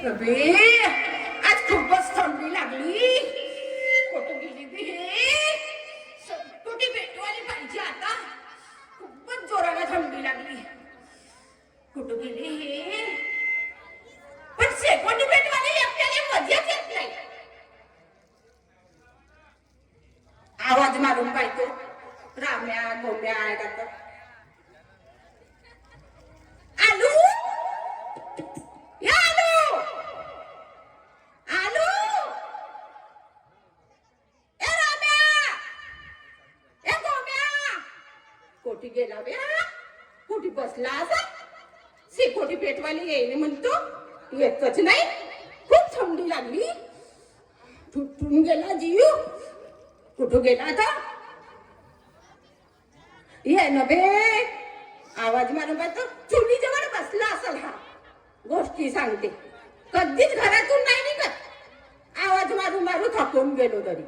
अबे आज खूपच थंडी लागली. कुठं गेली बी हे कुठे भेटवाली पाहिजे आता. खूपच जोराला थंडी लागली. कुठं गेली हे पण सेकोंडी भेटवाली एकट्याने मजाच येत नाही. आवाज मारून पाहतो राम्या गोम्या आहे का. आलू या आलू आलू ए राम्या ए गोम्या कोठी गेला बे. कुठे बसला असा. शेकोटी पेटवाली येईल म्हणतो येतच नाही. खूप थंडी लागली. तुटून गेला जीव. कुठं गेला आता. ये न बे आवाज मारून पाहतो. चुली जवळ बसला असेल हा. गोष्टी सांगते कधीच घरातून नाही निघत. आवाज मारून मारून थकून गेलो तरी.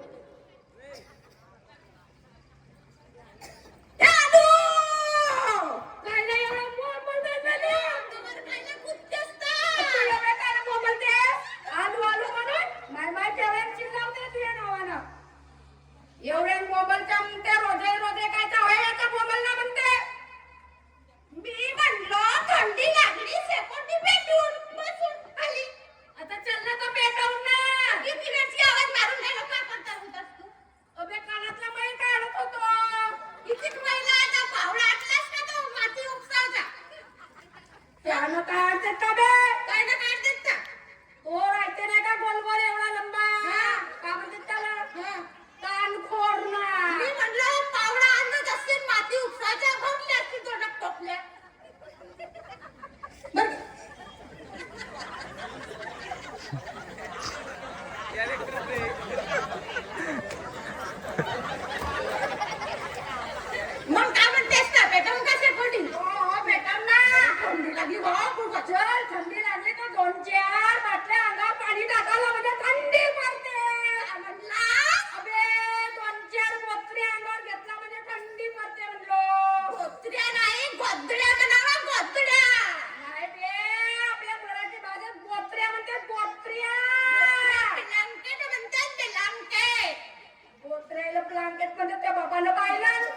एवढ्या मोबाईलच्या म्हणते रोजे रोजे काय चावायचा मोबाईलला म्हणते. मी म्हणलो थंडी लागली सेकोंडी पेटून बसून खाली. आता चल ना तो पेटवून ना. किती वेळची आवाज मारून राहिलो का करता होतास तू. अबे कानातला मैल काढत होतो. किती मैला आता पावडा आटलास का तो माती उपसावचा. त्यानं काढते का बे. काय ना काढते का. तो राहते नाही का गोल गोल एवढा लंबा. का म्हणते त्याला कानखोर ना. मी म्हणलं पावडा आणत असेल माती उपसायच्या भरल्या असतील तोंडात टोपल्या. मग काय म्हणतेस का पेटवून का शेकोटी. हो पेटव ना. थंडी लागली हो खूप. चल थंडी लागली तर 2-4 बाटल्या अंगावर पाणी टाकायला म्हणजे थंडी पडते. म्हणला अबे 2-4 बोत्र्या अंगावर घेतला म्हणजे थंडी पडते म्हणलो. बोत्र्या नाही गोदड्या म्हणावा गोदड्या. नाही बे आपल्या मराठी भाषेत बोत्र्या म्हणतात बोत्र्या. ब्लँकेट म्हणतात ब्लँकेट. बोत्र्याला ब्लँकेट म्हणतात त्या बाबानं पाहिलं.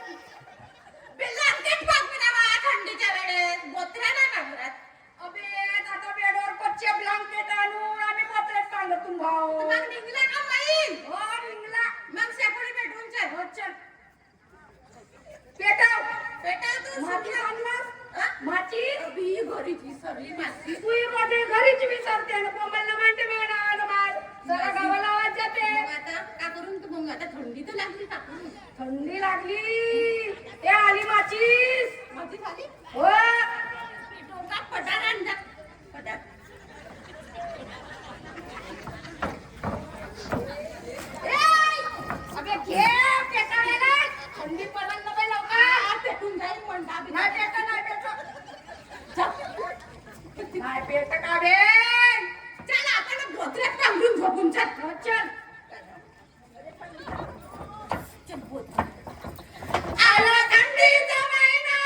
ब्लँकेट पांघरावा थंडीच्या वेळेस. बोत्र्या नाही पांघरत. अबे आता बेडवर कच्चे ब्लँकेट आणून आम्ही बोत्र्यात पांघरतून भाऊ. मग निघला का बाई. हो निघला. मग शेकोटी पेटवून चल. हो चल पेटव पेटव. तू माती आणलास. माती अबी घरीच विसरली माती. तू मध्ये घरीच विसरते ना. कोमलला म्हणते मी नावाला मार. जरा गावाला आवाज जाते. आता का करून तू मग आता थंडी तर लागली का. थंडी लागली. ए आली माचीस. माती झाली हो. पेटवून पटार आणला पटार. अबे घे पेटायला. थंडी पडन ना बाई लवकर. पेटून जाईल म्हणता. नाही पेट नाही पेट. नाही पेट का बे. चल आपण बोत्र्यात पांघरून झोपून चल. चल आला थंडीचा महिना.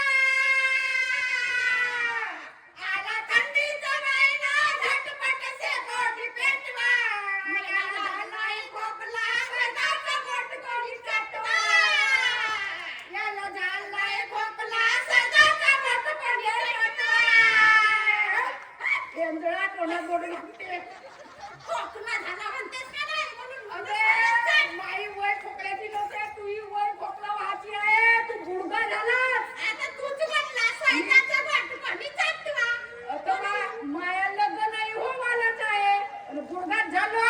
आला थंडीचा महिना. झटपट शेकोटी पेटवा. याला झालाय खोकला सदाचा बोट कोणी चटवा. याला झालाय खोकला सदाचा बोट कोणी चटवा. एंदळा कोणा बोट लागते. खोकला झाला म्हणतेस का नाही म्हणून. अबे माई वय खोकल्याची नव्हते. तुही वय खोकला व्हायची आहे. तू गुडघा झाला. आता तूच म्हणला सैन्याचा बोट कोणी चटवा. आता माया लग्न नाही हो वालाच आहे. आणि गुडघात झालो.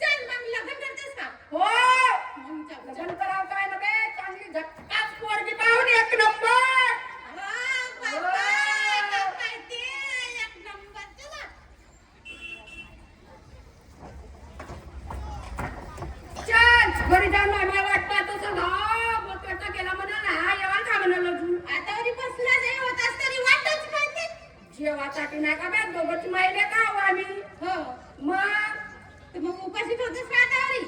चल मग लग्न करतेस का. हो लग्न करावं काय ना बे. चांगली झटकाच पोरगी पाहून एक नंबर. घरी जाऊन मला वाट पाहतो बोटवाटा केला म्हणा हा येवा का म्हणाल. आता वरी बसला नाही होत तरी वाटच पाहते. जेवासाठी नाही का बे. दोघंच माहिले का हो आम्ही. हो मग उपाशी ठेवतेस का आता वरी.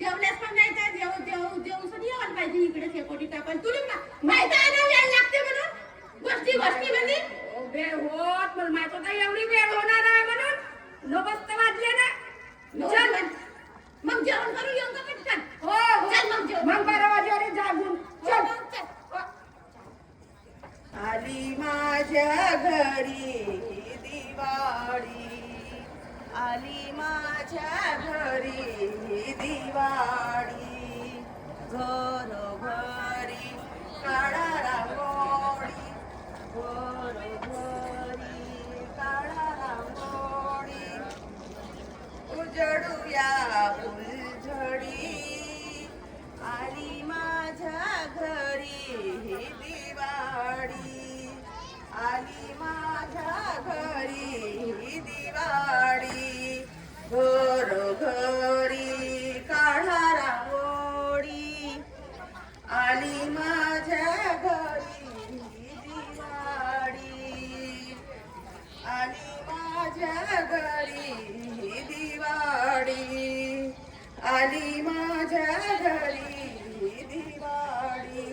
जेवल्यास पण नाही तर जेवून सगळी येऊन पाहिजे इकडे शेकोटी टाकायला. तुला माहित आहे ना वेळ लागते म्हणून. गोष्टी मध्ये. बे होत मला माहित होतं एवढी वेळ होणार आहे म्हणून. आली माझ्या घरी ही दिवाळी, आली माझ्या घरी ही दिवाळी. घरोघरी काढा रांगोळी, घरोघरी काढा रांगोळी. उजडूया फुलझडी, आली माझ्या घरी ही दिवाळी, आली माझ्या घरी ही दिवाळी. घरोघरी काढा रांगोळी, आली माझ्या घरी ही दिवाळी, आली माझ्या घरी ही दिवाळी, आली माझ्या घरी ही दिवाळी.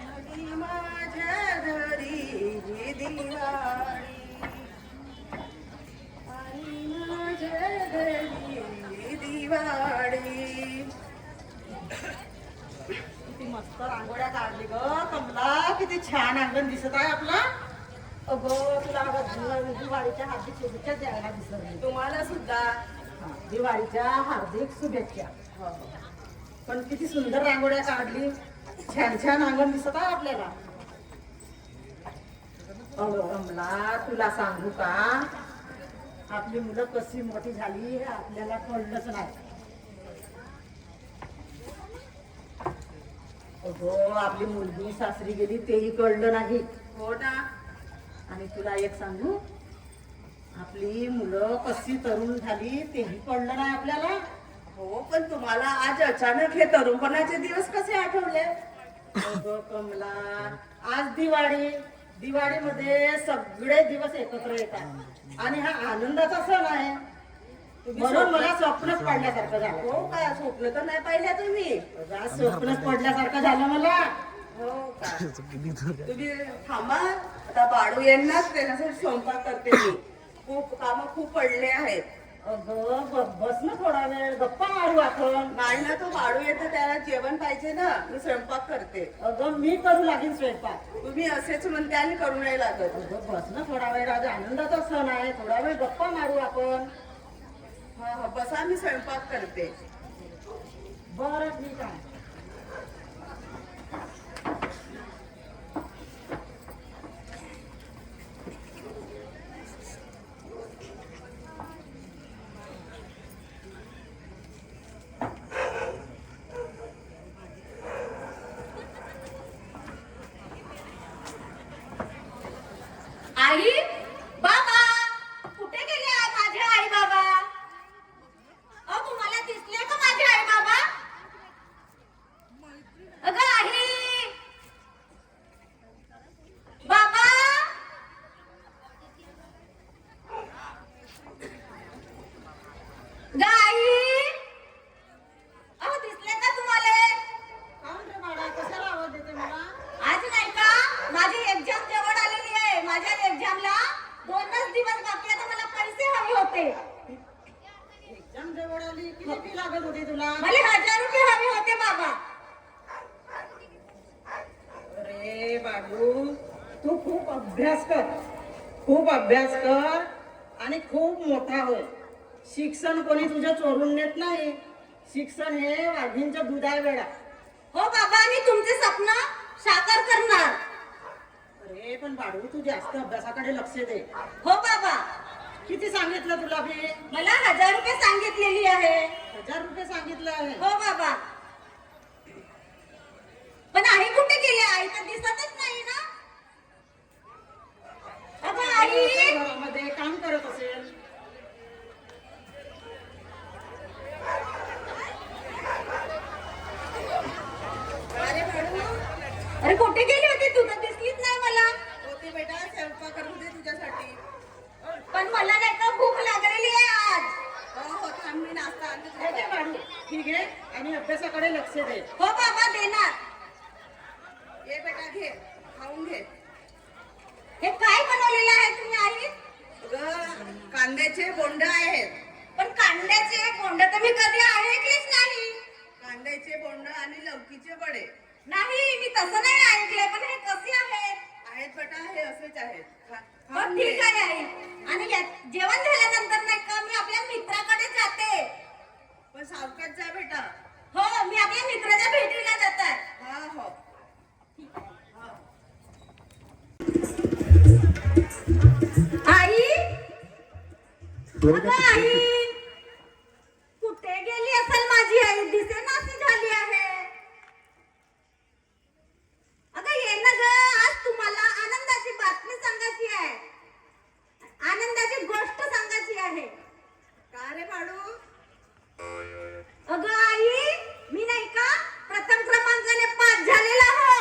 आली माझ्या घरी ही दिवाळी, आली माझ्या घरी ही दिवाळी. किती मस्त रांगोळ्या काढली ग कमला, किती छान अंगण दिसत आहे आपला. अगं तुला दिवाळीच्या हार्दिक शुभेच्छा द्यायला विसरले. तुम्हाला सुद्धा दिवाळीच्या हार्दिक शुभेच्छा. पण किती सुंदर रांगोळ्या काढली, छान छान अंगण दिसत आहे आपल्याला. अगं कमला तुला सांगू का, आपली मुलं कशी मोठी झाली हे आपल्याला कळलंच नाही. अगं आपली मुलगी सासरी गेली तेही कळलं नाही. हो ना. आणि तुला एक सांगू, आपली मुलं कशी तरुण झाली तेही कळलं नाही आपल्याला. हो पण तुम्हाला आज अचानक हे तरुणपणाचे दिवस कसे आठवले? अगं कमला, आज दिवाळी, दिवाळीमध्ये सगळे दिवस एकत्र येतात आणि हा आनंदाचा सण आहे. म्हणून मला स्वप्नच पडल्यासारखं झालं. हो का? स्वप्न तर नाही पाहिल्या तुम्ही. स्वप्नच पडल्यासारखं झालं मला. हो का? तुम्ही थांबा, आता बाळू येणार त्याच्यासाठी स्वयंपाक करते मी. खूप काम खूप पडले आहेत. अगं बस ना थोडा वेळ, गप्पा मारू आपण. नाही ना, तो बाळू येतो त्याला जेवण पाहिजे ना, मी स्वयंपाक करते. अगं मी करू लागेल स्वयंपाक. तुम्ही असेच म्हणते आणि करू नाही लागत. अगं बस ना थोडा वेळ, आज आनंदाचा सण आहे, थोडा वेळ गप्पा मारू आपण. हा बसा, मी स्वयंपाक करते. बरं ठीक आहे. आई बाबा कुठे गेले माझे आई बाबा? अहो तुम्हाला दिसले का माझे आई बाबा? अगं आई बाबा, गाई, अहो दिसले का तुम्हाला? कशाला आवाज देते मला? आज नाही का माझी एक्झाम जवळ आलेली आहे. माझ्या एक्झामला 2च दिवस बाकी आहे, मला पैसे हवे होते. एक्झाम जवळ आली, किती फी लागत होती तुला? मला 1000 रुपये हवे होते बाबा. अरे बाबू, तू खूप अभ्यास कर, खूप अभ्यास कर आणि खूप मोठा होय. शिक्षण कोणी तुझ्या चोरून नेत नाही. शिक्षण हे वाघींच्या दुधाय वेळा. हो बाबा, मी तुमचे स्वप्न साकार करणार. अरे पण बाळू, तू जास्त अभ्यासाकडे लक्ष दे. हो बाबा. किती सांगितलं तुला फी? मला 1000 रुपये सांगितलेली आहे. 1000 रुपये सांगितलं आहे? हो बाबा. पण आई कुठे गेली? आई तर दिसतच नाही ना. अगं आई, घरामध्ये काम करत असेल. अरे कुठे गेली होती तू? तर दिसलीच नाही मला. होती बेटा, स्वयंपाक करत होते तुझ्यासाठी. पण मला नाही का भूक लागलेली आहे आज. हो थांब, मी नाश्ता आणते बाळू. ठीक आहे, आणि अभ्यासाकडे लक्ष दे. हो बाबा देणार. ये बेटा, घे, खाऊन घे. हे काय बनवलेलं आहे तुम्ही आई? कांद्याचे बोंड आहेत. पण कांद्याचे बोंड तर मी कधी ऐकलेच नाही. कांद्याचे बोंड आणि लौकीचे वडे नाही, मी तसं नाही ऐकलंय, पण हे कसे आहेत? आहेत बेटा, हे असेच आहेत. हो ठीक आहे आई. आणि जेवण झाल्यानंतर नाही का मी आपल्या मित्राकडे जाते. पण सावकाश जा बेटा. हो, मी आपल्या मित्राच्या भेटीला जात आहे. हा हो. आई, अगं आई, कुठे गेली असेल माझी आई? दिसेनाशी झाली आहे. अगं ये ना ग, आज तुम्हाला आनंदाची बातमी सांगायची आहे. आनंदाची गोष्ट सांगायची आहे. का रे बाळू? अगं आई, मी नाही का प्रथम क्रमांकाने पास झालेला हो.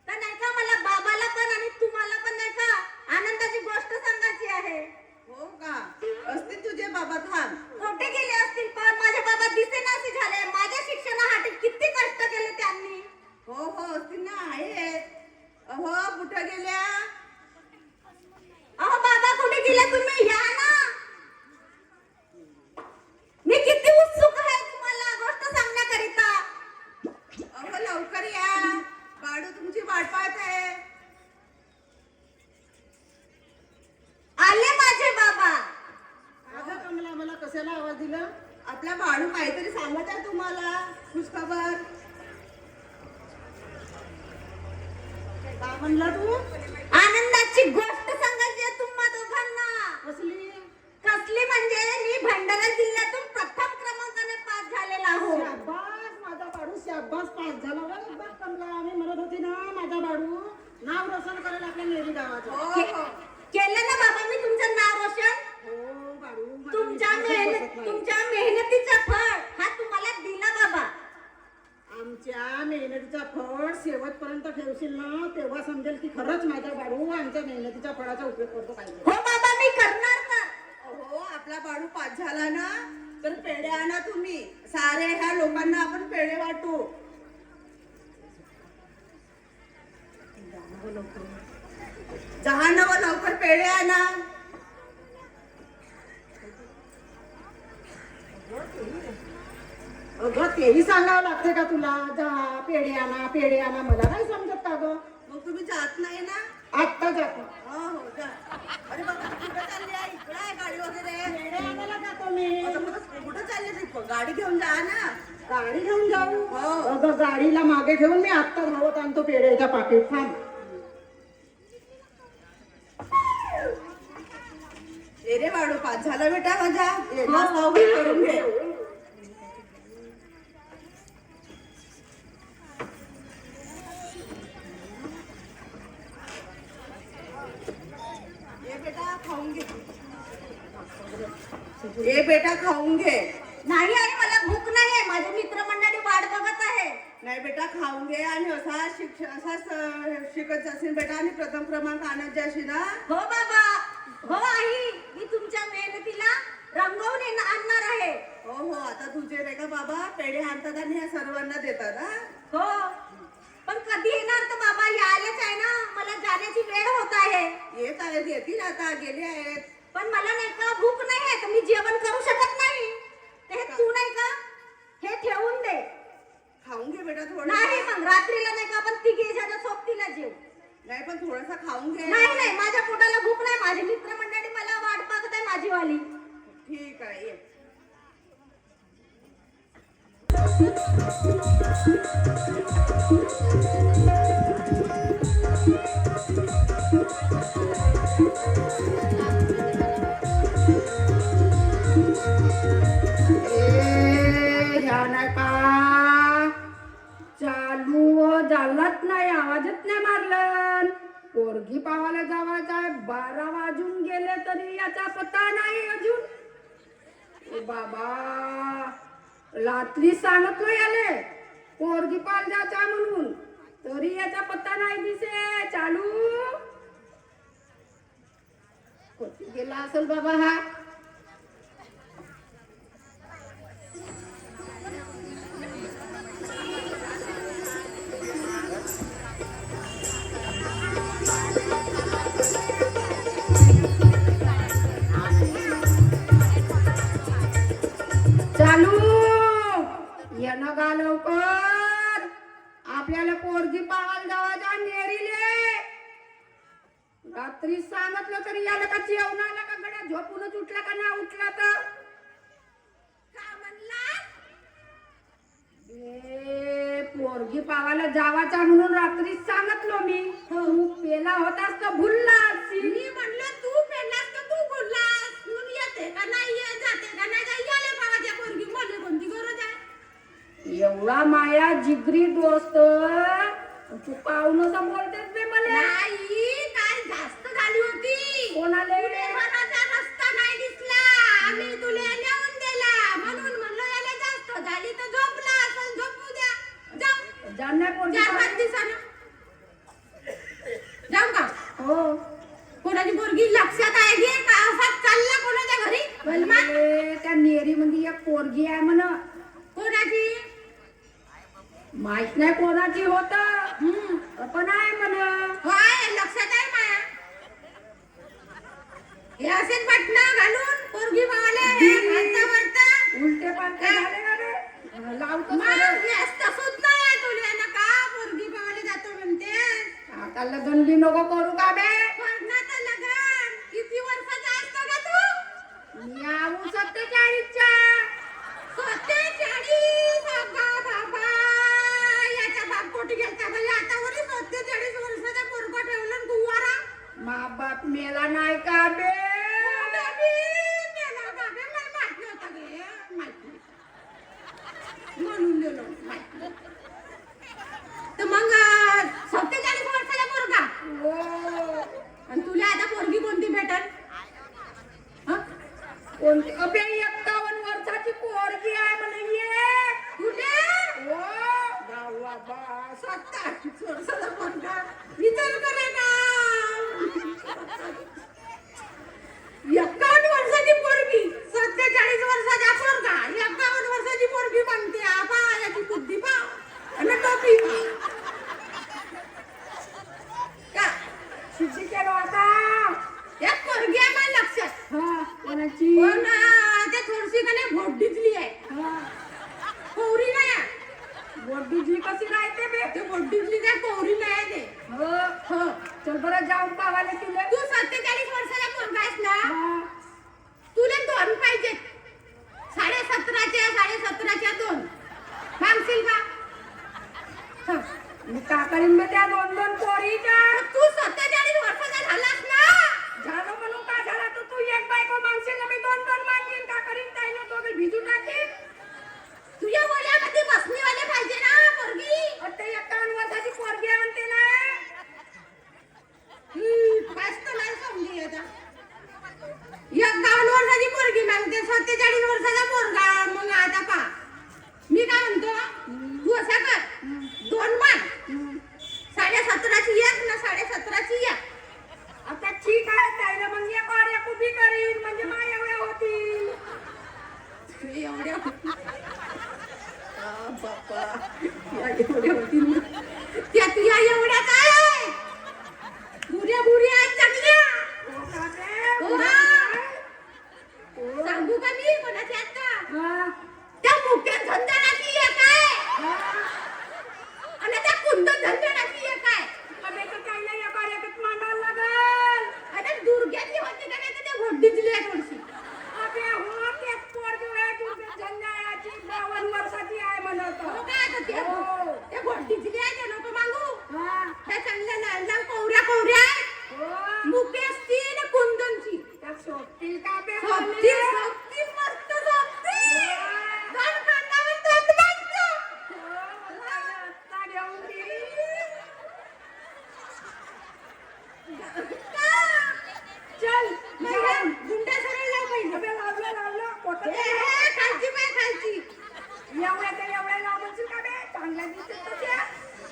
तर नाही का मला बाबाला पण आणि तुम्हाला पण नाही का आनंदाची गोष्ट सांगायची आहे. हो का? असतील तुझे बाबा. थांब. कुठे गेले असतील? पण माझे बाबा दिसेनासे झाले. माझ्या शिक्षणासाठी किती कष्ट केले त्यांनी. हो हो असतील ना, आहेत. अहो कुठं गेल्या? अहो बाबा, कुठे गेले तुम्ही? या ना, मी किती उत्सुक आहे तुम्हाला गोष्ट सांगण्याकरिता. अहो लवकर या, बाळू तुमची वाट पाहत आहे. आले माझे बाबा. अगं कमला, मला कशाला आवाज दिला? आपला बाळू काहीतरी सांगत आहे तुम्हाला, खुशखबर. काय म्हणला तू? आनंदाची गोष्ट सांगायची आहे तुम्हा दोघांना. कसली? कसली म्हणजे मी भंडारा जिल्ह्यातून प्रथम क्रमांकाने पास झालेला हो. शाबास माझा बाळू, शाबास, पास झाला बरं. बघ कमला, मी म्हणत होती ना माझा बाळू नाव रोशन करेल आपल्या नेरी गावाचं. हो हो केलं ना बाबा मी तुमचं नाव रोशन. हो बाळू, माझा तुमच्या विश्वासच बसत नाही. तुमच्या मेहनतीचा फळ हा तुम्हाला दिला बाबा. आमच्या मेहनतीचा फळ शेवटपर्यंत ठेवशील ना, तेव्हा समजेल की खरंच माझा बाळू आमच्या मेहनतीच्या फळाचा उपयोग करतो पाहिजे. हो बाबा, मी करणार ना. अहो आपला बाळू पास झाला ना, तर पेढे आणा तुम्ही. सारे ह्या लोकांना आपण पेढे वाटू. जहानवर लवकर पेढे आणा. अगं तेही सांगावं लागते का तुला? जा पेढे आणा, पेढे आणा. मला नाही समजत का गं? मग तुम्ही जात नाही ना? आत्ता जातो. हो हो जा. अरे बाबा कुठं चालली आहे? इकडं आहे गाडी वगैरे. पेढे आणायला जातो मी. आता कुठं चालली ती? गाडी घेऊन जा ना. गाडी घेऊन जाऊ? हो. अगं गाडीला मागे ठेवून मी आत्ता धावत आणतो पेढ्याच्या पाकिट. थांब. ए रे बाळू, पास झाला बेटा माझा. नाश्ता वगैरे करून घे. ये बेटा खाऊन घे. ये बेटा खाऊन घे. नाही आई, मला भूक नाही आहे. माझे मित्रमंडळी वाट बघत आहे. नाही बेटा खाऊन घे. आणि असाच शिकत जाशील बेटा, आणि प्रथम क्रमांक आणत जाशील ना. हो बाबा. हो आई, मी तुमच्या मेहनतीला रंगवून आणणार आहे. हो हो आता तुझे रे का बाबा पेढे आणतात आणि ह्या सर्वांना देतात. हा हो, पण कधी येणार तर बाबा? यायलाच आहे ना, मला जाण्याची वेळ होत आहे. येत आहेत, येतील आता, गेले आहेत. पण मला नाही का भूक नाही आहे, तर मी जेवण करू शकत नाही. ते तू नाही का हे ठेवून दे. खाऊन घे बेटा थोडं. नाही, मग रात्रीला नाही का आपण तिघे जण सोबतीला जेव. नाही पण थोडासा खाऊन घे. नाही नाही, माझ्या पोटाला भूक नाही. माझी मित्रमंडळी मला वाट बघत आहे, माझी वाली. ठीक आहे ये. ह्या नाही का चालू झालाच नाही, आवाजच नाही मारलं. पोरगी पावाला जावायचा आहे, 12 वाजून गेले तरी याचा पत्ता नाही अजून. ए बाबा, रात्री सांगतो याले पोरगी पाल जायचा म्हणून, तरी याचा पत्ता नाही दिसे. चालू कोटी गेला असेल बाबा हा. चालू येणं गा लवकर, आपल्याला पोरगी पावाल गावाच्या नेरीले. रात्री सांगितलं तरी याला का जेवण आला का गड्या झोपूनच उठला का ना उठला तर का म्हणला? पोरगी पावाला जावाचा म्हणून रात्री सांगितलो मी. तू पेला होतास तर भुललास. मी म्हणलं तू पेलास तर तू बोललास. तू येते का नाही येत, जाते का नाही जात, याले बाबाच्या पोरगी मला कोणती गरज आहे? एवढा माया जिगरी दोस्त तू पाहुणं बोलतेस बे मला. नाही, काय जास्त झाली होती. कोणाले? तुले घराचा रस्ता नाही दिसला, आम्ही तुले नेऊन दिला म्हणून म्हणलं याला जास्त झाली तर झोपला असेल, झोपू द्या. जाऊ जाणार पोरगी 4-5 दिवसानं जाऊ का? हो. कोणाची पोरगी लक्षात आहे घे का? असा चालला कोणाच्या घरी बलमा? त्या नेरी मध्ये एक पोरगी आहे म्हण. कोणाची? माहित नाही कोणाची होत पण आहे म्हण. होय, लक्षात आहे माया. हे असेच बटणं घालून पोरगी भावाला घालता वरता उलटे पालटे झाले का रे? लावतो मग सगळं. हे तसंच नाही तुला ना का पोरगी भावाला जातो म्हणते. आता लग्न बी नको करू का बे? लग्नाचं लगन किती वर्षाचा असतो का तू? मी आऊ 47च्या. 47 बाबा, याचा बाप पोटी गेलता म्हणजे आता वरी 47 वर्षाचा पोरगा ठेवला न कुवारा. मा बाप मेला नाही का बे? म्हणून दिलो तर मग 47 वर्षाचा पोरगा. हो. आणि तुला आता पोरगी कोणती भेटल? कोणती? अबे 51 वर्षाची पोरगी आहे म्हणे ये. तुले हो. गावा बा 27 वर्षाचा पोरगा विचार करे ना. 51 वर्षाची पोरगी, 47 वर्षाचा पोरगा, 51 वर्षाची पोरगी म्हणते. आबा याची बुद्धी पा आणि टोपी पा. का शिशी केलो आता. एक पोरगी आहे माझ्या लक्षात. हा. कोणाची? पण ते थोडीशी का नाही भोडीतली आहे. हा. पौरी नाही आहे. बोडीजी कशी राहते बे? ते भोडीतली काय पौरी नाही आहे ते. हो. हो. चल बरं जाऊन पावाले तिले. तू 47 वर्षाचा पोरगा आहेस ना, हा. तुला 2 पाहिजेत. 17.5च्या 2 मागशील का? मी का करीन बे त्या 2-2 पोरीच्या? तू 47 वर्षाचा झालास ना. झालं म्हणून का झाला तर तू एक बायको मागशील ना मी 2-2 मागीन. का करीन ताई ना तो भिजू टाकीन. तुझ्या वयामध्ये बसणीवाले पाहिजे ना पोरगी. आता 51 वर्षाची पोरगी आहे म्हणते ना. मस्त नाही समजी आता. 51 वर्षाची पोरगी मागते, 47 वर्षाचा पोरगा. मग आता पा मी काय म्हणतो, तू असं कर 2 मान. 17.5ची एक ना 17.5ची एक. आता ठीक आहे ताईला मग एक और एक उभी करीन म्हणजे मा एवढ्या होतील. एवढ्या बाप्पा या एवढ्या होतील. त्या तुझ्या एवढ्या काय बुऱ्या आहेत चांगल्या. हो का बे? हो. हो. सांगू का मी कोणाची आता? हा. त्या मुख्य धंद्याची एक आहे हा. आणि त्या कुंदन धंद्याची एक आहे. अबे तर ताईला एक और एकच मांडावं लागल. आता दुर्ग्याची होती का नाही तर त्या घोडीतली आहे थोडीशी. अबे हो तेच पोरगी आहे तुझ्या झंझाळाची 52 वर्षाची आहे म्हणत. हो का? आता त्या हो. त्या घोडीतली आहे ते नको मागू. हा. त्या चांगल्या लाल लाल कवऱ्या आहेत. हो. मुके असती आणि कुंदनची. त्या सोबतील का बे? सोबती मस्त सोबती. दोन खांद्यावर 2 माणसं. हो, मला आत्ता घेऊन गेली. चल जाऊ. गुंडा सरळ लाव पाहिजे. अबे लावलं पोटात. खालची पाय खालची. एवढ्या तर एवढ्या लाव म्हणशील का बे? चांगल्या दिसतात तशा.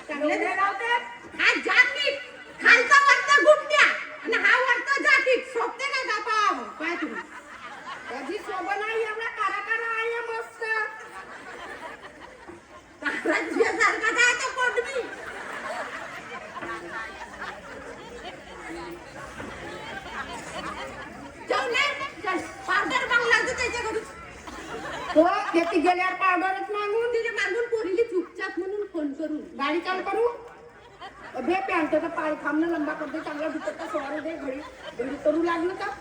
चांगल्या लावतात. हा जाकीट खालचा वरचा गुंड्या आणि हा वरचा जाकीट सोबते का बापा पाय तुम्ही. कधी सोबत नाही एवढा कारा आहे मस्त. राज्यासारखा जायचं पोटमी. जाऊ नाही चल पावडर बंगला त्याच्याकडून. हो ते गेल्यावर पावडरच मागून तिथे मागून पोरीली चुपचाप म्हणून फोन करून गाडी चालू करू बे पॅन्टचा पाय थांबणं लंबा करते चांगला दुपट्टा सोडू दे घडी घडी करू लागलं का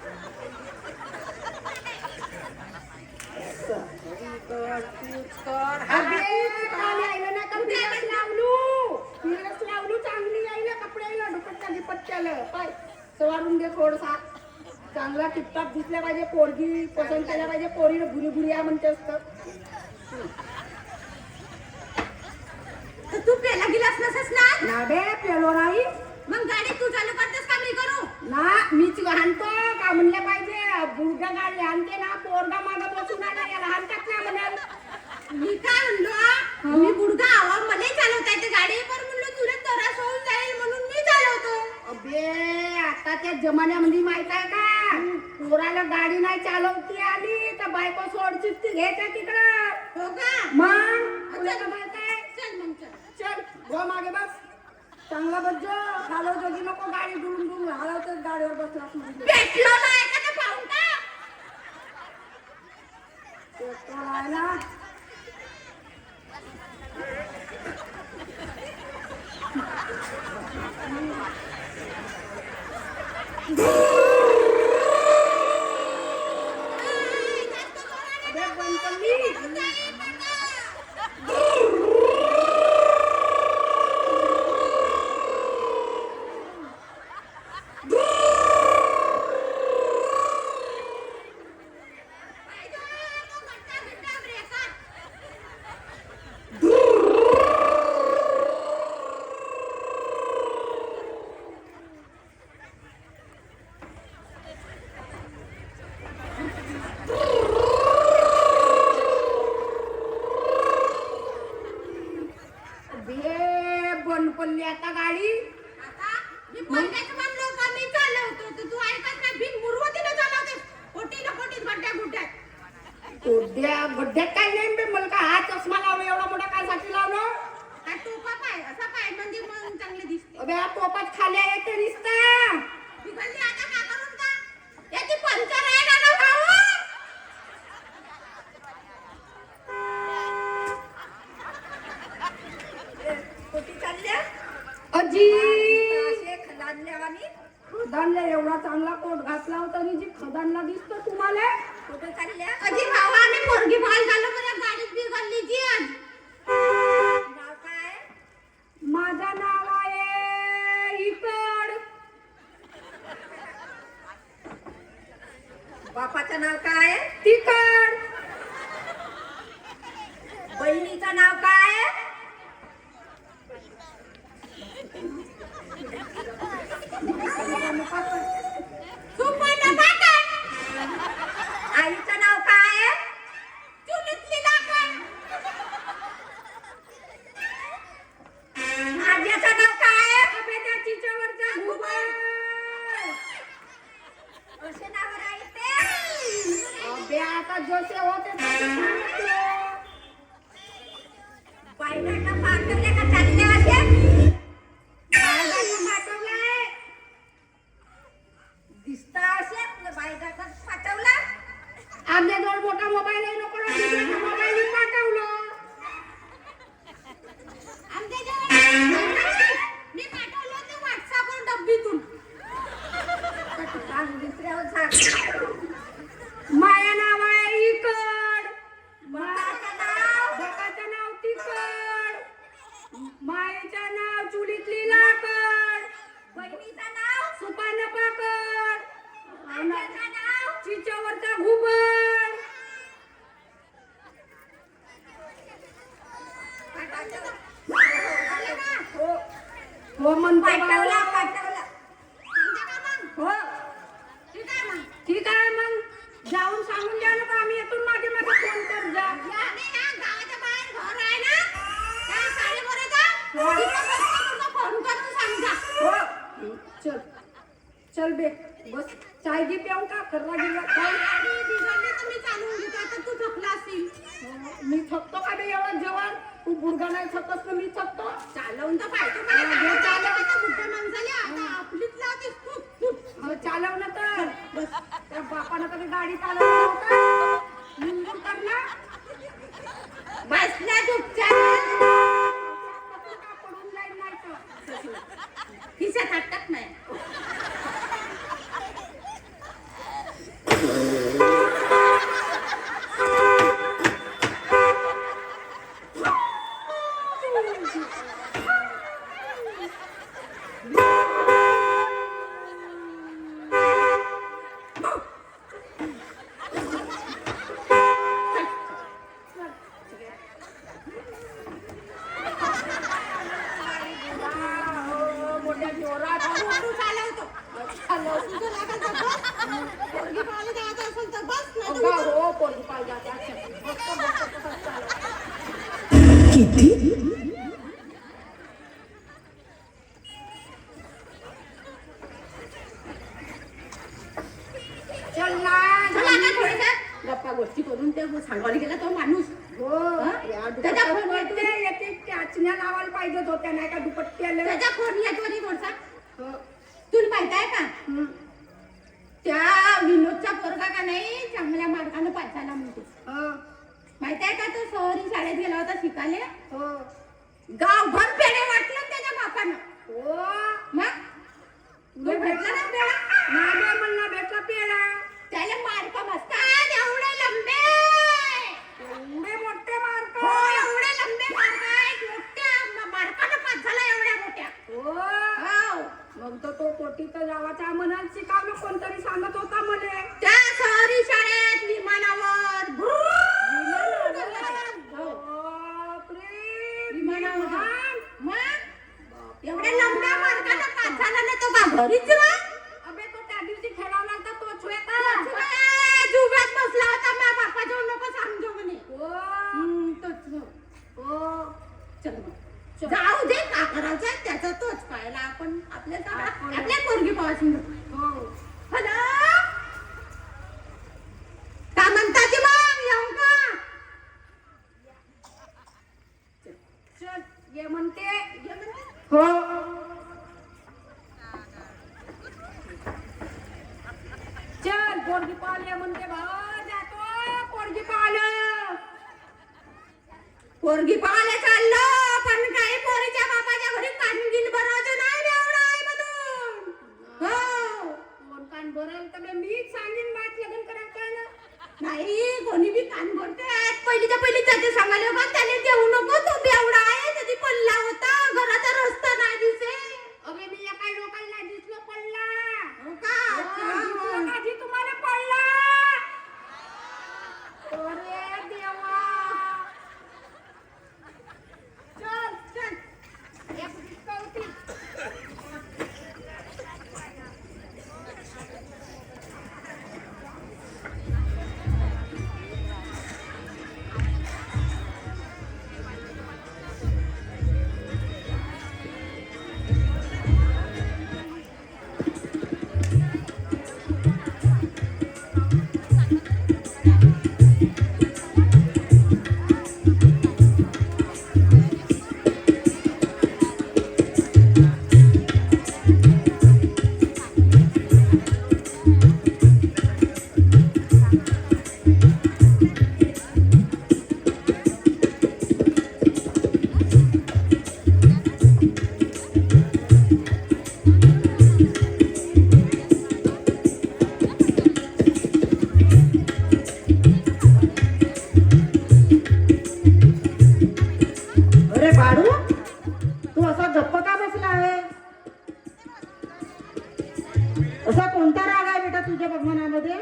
लावलू चांगली यायला कपड्याला दुपट्टा दुपट्ट्याला पाय सवारून दे थोडसा चांगला टिपटाप दिसल्या पाहिजे पोरगी पसंत केल्या पाहिजे पोरीला भुरी भुरी या म्हणते असतं तर तू पेला गिलास नसस ना बे पेलो नाही मग गाडी तू चालू करतेस का मी करू ना मीच हाणतो का म्हणले पाहिजे बुरगा गाडी हाणते ना पोरगा मागं बसून आला याला हाणतात ना म्हणाल मी काय म्हणलो मी गुडगा आवा मला चालवता येते गाडी पण म्हणलो तुला त्रास होऊन जाईल म्हणून मी चालवतो अबे आताच्या जमान्यामध्ये माहित आहे का पोराला गाडी नाही चालवती आली तर बायको सोडचित्ती घ्यायच्या तिकडं हो का मग तुला का माहित आहे चल मग चल चल गो मागे बस चांगला बज्जो खालो जोगी नको गाडी डुळून डुळून हलवतच गाडीवर बसलास म्हणजे भेटलो नाही का ते पाहून का पेट्रोल आहे ना अबे बंद कर ली. बे बंद पडली आता गाडी आता मी पहिल्याच म्हणलो का मी चालवतो तर तू ऐकत नाही बिन मुरवतीने चालवतेस कोटीला कोटी गड्ड्या गुड्ड्या गड्ड्यात काय नाही बे मला का हा चष्मा लावला एवढा मोठा काय साठी लावलो काय टोपा पाय असा पाय म्हणजे मग चांगले दिसते अबे टोपात खाली येते दिसता बिघडली आता का करून का याची पंचर आहे ना गं भाऊ कोटी चालल्या अजी असे खदानल्यावानी खदानला एवढा चांगला कोट घातला होता आणि जी खदानला दिसतो तुम्हाला कुठे चालल्या अजी भाऊ आम्ही पोरगी भाल झालो बरं गाडीत बिघडली जी आज नाव काय माझं नाव आहे इकड बापाचं नाव काय तिकड बहिणीचं नाव काय सुपर्ण पाटण आईचं नाव काय चुलीतली लाकड आज्याचं नाव काय अबे त्या चिच्यावरचा घुबड असे नाव राहते अबे आता जसे होते तसे सांगितलं. बायकांना पाठवले का चालले असे बाळगाला पाठवलंय. दिसता असे बायकांना पाठवला आमच्याजवळ मोठा मोबाईल आहे नको ना दुसऱ्याचा मोबाईल पाठवलं मी पाठवलं होतं व्हॉट्सअपवर डब्बीतून सांग दुसऱ्यावर सांग माया नाव आहे इकड बापाचं नाव बापाचं नाव तिकड मायेचं नाव चुलीतली लाकड बहिणीचं नाव सुपानं पाकड आज्याचं नाव चिच्यावरचा घुबड हो हो म्हणतो पाठवला बाबा. पाठवला हो ठीक आहे मग जाऊन सांगून द्या ना तर आम्ही येतो मागे मागे फोन कर जा गावाच्या बाहेर घर आहे ना त्या शाळेवर जा तिथं बसता फोन करून सांगा हो चल चल बे बस चाय घे प्याऊ का खरला गेला काय गाडी बिघडली तर मी चालवून घेतो आता तू थकला असशील मी थकतो का बे एवढं जेवण तू बुडगा नाही थकत ना मी थकतो चालवून तर पाहिजे मला हा, घे चालव. आता बुड्ढ्या माणसाला आता आपलीच लावतेस तू हो, चालव ना तर बस त्या बापानं कधी गाडी चालवली नव्हतं निंदून कर ना बसला चुपचाप पडून जाईल नाही तर. खिशात हात टाक नाही मोठ्या जोरात तू चालवतो तुझं लागेल तर बस पोरगी पाहायला जायचं असेल तर बस नाही तर अगं, उतर. हो पोरगी पाहिजे आता. मस्त मस्त तसंच चालव. चल ना चला आता थोडंसं गप्पा गोष्टी करून ते सांगवायला गेला तो माणूस हो हा? त्याच्या फोनवर टाचण्या लावायला पाहिजेत होत्या नाही का दुपट्टी आलं. त्याच्या फोन येतो आणि थोडसा हो. तुला माहित आहे का हम्म. त्या विनोदचा पोरगा का नाही चांगल्या मार्गाने पास झाला म्हणतो हो. माहित आहे का तो शहरी शाळेत गेला होता शिकायला हो. गावभर पेढे वाटलं त्याच्या बापानं हो. मग तुला भेटला ना पेढा नाही म्हणला भेटला पेढा. त्याला मार्क मस्तात एवढे लंबे एवढे मोठे मार्क. हो एवढे लंबे मार्क आहेत मोठ्या मार्कानं पास झाला एवढ्या मोठ्या हो. हो मग तो पोटीचा जावाचा म्हणाल शिकावलं कोणतरी सांगत होता मला. त्या शहरी शाळेत विमानावर भुर्र करतात. हो. बापरे. विमानावर विमान. मग एवढ्या लंब्या मार्कानं पास झाला ना तो का घरीच ना अबे तो त्या दिवशी खेळावला होता तोच होय का? जुब्यात बसला होता माझ्या बापा जाऊन नको सांगतो म्हणे हो. तोच हो. हो. चल मग जाऊ दे का करायचं त्याचा तोच पाहिला आपण आपल्या पोरगी पासून हो. हॅलो काय म्हणता ती मग येऊ का चल ये म्हणते. ये म्हणते. हो. चल पोरगी पाले म्हणते भावा जातो पोरगी पाले. पोरगी पाहायला चाललो पण काही पोरीच्या बापाच्या घरी कानगिन भरायचं नाही रे एवढं आहे म्हणून हो कोण कान भरेल तर बे मीच सांगेन बात लग्न करायचं ना. नाही कोणी बी कान भरते पहिलीच्या पहिली त्याचे सांगायला का त्याने देऊ नको तो बेवडा आहे त्याची पल्ला होता घराचा रस्ता नाही दिसे अबे मी एका लोकांना नाही दिसलो पडला. हो का दिसलो अच्छा. आधी तुम्हाला पडला. अरे देवा. चल चल एक दिसत होती. अरे बाळू तू असा गप्प का बसला आहे असा कोणता राग आहे बेटा तुझ्या मनामध्ये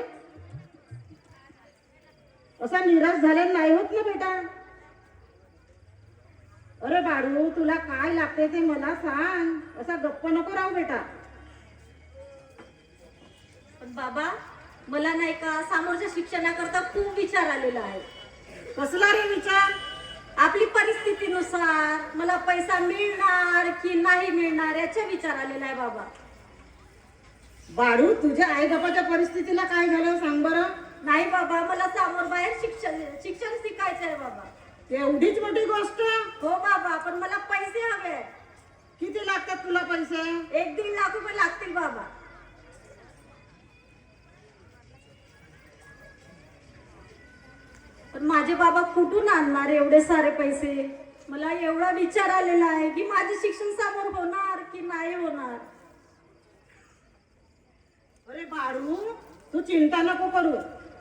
असा निराश झालेला नाही होत ना बेटा अरे बाळू तुला काय लागते ते मला सांग असा गप्प नको राहू बेटा पण बाबा मला नाही का समोरच्या शिक्षणाकरता खूप विचार आलेला आहे. कसला रे विचार आपली परिस्थितीनुसार मला पैसा मिळणार की नाही मिळणार याचा विचार आलेला आहे बाबा. बाळू तुझ्या आई बापाच्या परिस्थितीला काय झालं सांग बरं नाही बाबा मला समोर बाहेर शिक्षण शिकायचं आहे बाबा. एवढीच मोठी गोष्ट हो बाबा पण मला पैसे हवे. किती लागतात तुला पैसे 1-1.5 लाख रुपये लागतील बाबा. पण माझे बाबा कुठून आणणार एवढे सारे पैसे? मला एवढा विचार आलेला आहे की माझे शिक्षण समोर होणार की नाही होणार. अरे बाळू, तू चिंता नको करू.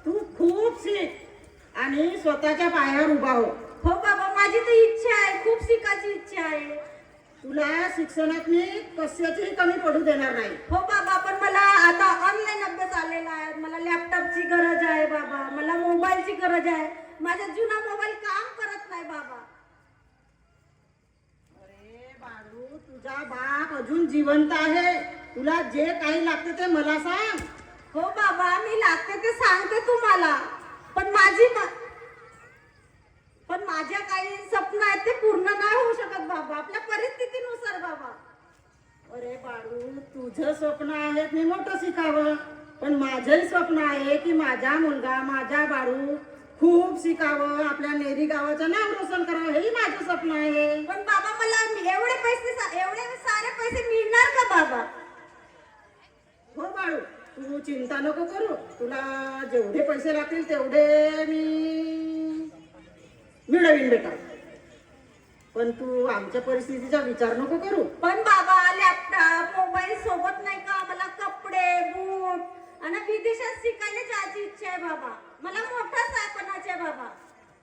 तू खूप शिक आणि स्वतःच्या पायावर उभा हो. हो बाबा, माझी तर इच्छा आहे, खूप शिकायची इच्छा आहे. तुला शिक्षणात मी कशाचीही कमी पडू देणार नाही. हो बाबा, पण मला आता ऑनलाईन अभ्यास आलेला आहे. मला लॅपटॉपची गरज आहे बाबा, मला मोबाईलची गरज आहे. माझा जुना मोबाईल काम करत नाही बाबा. अरे बाळू, तुझा बाप अजून जिवंत आहे. तुला जे काही लागते ते मला सांग. हो बाबा, मी लागते ते सांगते तुम्हाला, पण माझ्या काही स्वप्न आहेत ते पूर्ण नाही होऊ शकत बाबा, आपल्या परिस्थितीनुसार बाबा. अरे बाळू, तुझं स्वप्न आहे मी मोठं शिकावं, पण माझंही स्वप्न आहे की माझा मुलगा, माझा बाळू खूप शिकावं, आपल्या नेरी गावाचं नाव रोशन करावं, हेही माझं स्वप्न आहे. पण बाबा, मला एवढे सारे पैसे मिळणार का बाबा? हो बाळू, तू चिंता नको करू. तुला जेवढे पैसे लागतील तेवढे मी मिळवीन बेटा, पण तू आमच्या परिस्थितीचा विचार नको करू. पण बाबा, लॅपटॉप मोबाईल सोबत नाही का? मला कपडे बूट आणि विदेशात शिकायला जायची इच्छा आहे बाबा. मला मोठा साहेबपणाचे आहे बाबा.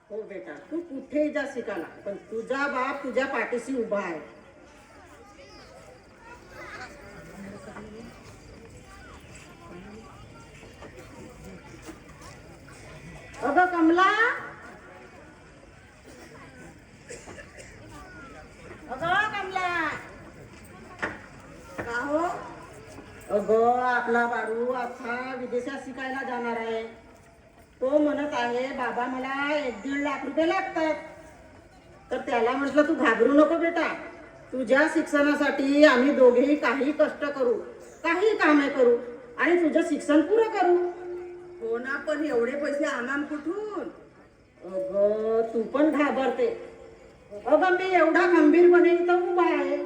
हो बेटा, तू कुठेही जा शिकायला, पण तुझा बाप तुझ्या पाठीशी उभा आहे. अगं कमला, अगं कमला. का हो? अगं, आपला बाळू आता विदेशात शिकायला जाणार आहे. तो म्हणत आहे बाबा मला 1-1.5 लाख रुपये लागतात. तर त्याला म्हटलं तू घाबरू नको बेटा, तुझ्या शिक्षणासाठी आम्ही दोघेही काही कष्ट करू, काही कामे करू आणि तुझं शिक्षण पुरं करू. हो ना, पण एवढे पैसे आणाम कुठून? अगं, तू पण घाबरते. अगं, मी एवढा खंबीरपणे इथं उभा आहे,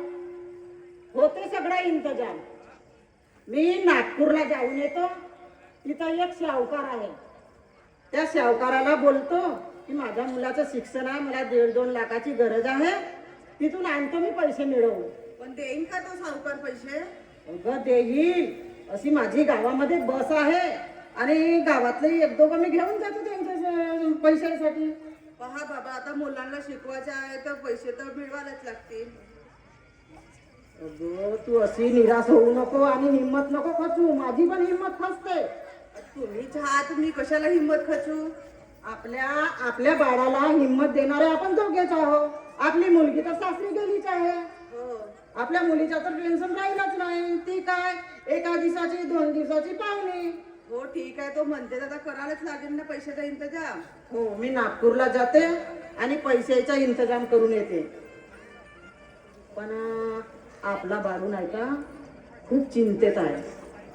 होते सगळा इंतजाम. मी नागपूरला जाऊन येतो, तिथं एक सावकार आहे. त्या सावकाराला बोलतो की माझ्या मुलाचं शिक्षण आहे, मला 1.5-2 लाखाची गरज आहे, तिथून आणतो मी पैसे मिळवून. पण देईन का तो सावकार पैसे? अगं देईल, अशी माझी गावामध्ये बस आहे आणि गावातले 1-2 मी घेऊन जातो त्यांच्या पैशासाठी. पहा बाबा, आता मुलांना शिकवायचे आहे तर पैसे तर मिळवायलाच लागतील. अगं, तू अशी निराश होऊ नको आणि हिंमत नको खचू. माझी पण हिंमत खचते. तुम्हीच आहात, मी कशाला हिंमत खचू? आपल्या बाळाला हिंमत देणारे आपण दोघेच आहोत. आपली मुलगी तर सासरी गेलीच आहे. हो, आपल्या मुलीच्या तर टेन्शन राहिलंच नाही. ती काय 1 दिवसाची 2 दिवसाची पाहुणी. हो ठीक आहे, तो म्हणते आता करायलाच लागेल ना पैशाचा इंतजाम. हो, मी नागपूरला जाते आणि पैशाचा इंतजाम करून येते. पण आपला बाळू नाही का खूप चिंतेत आहे.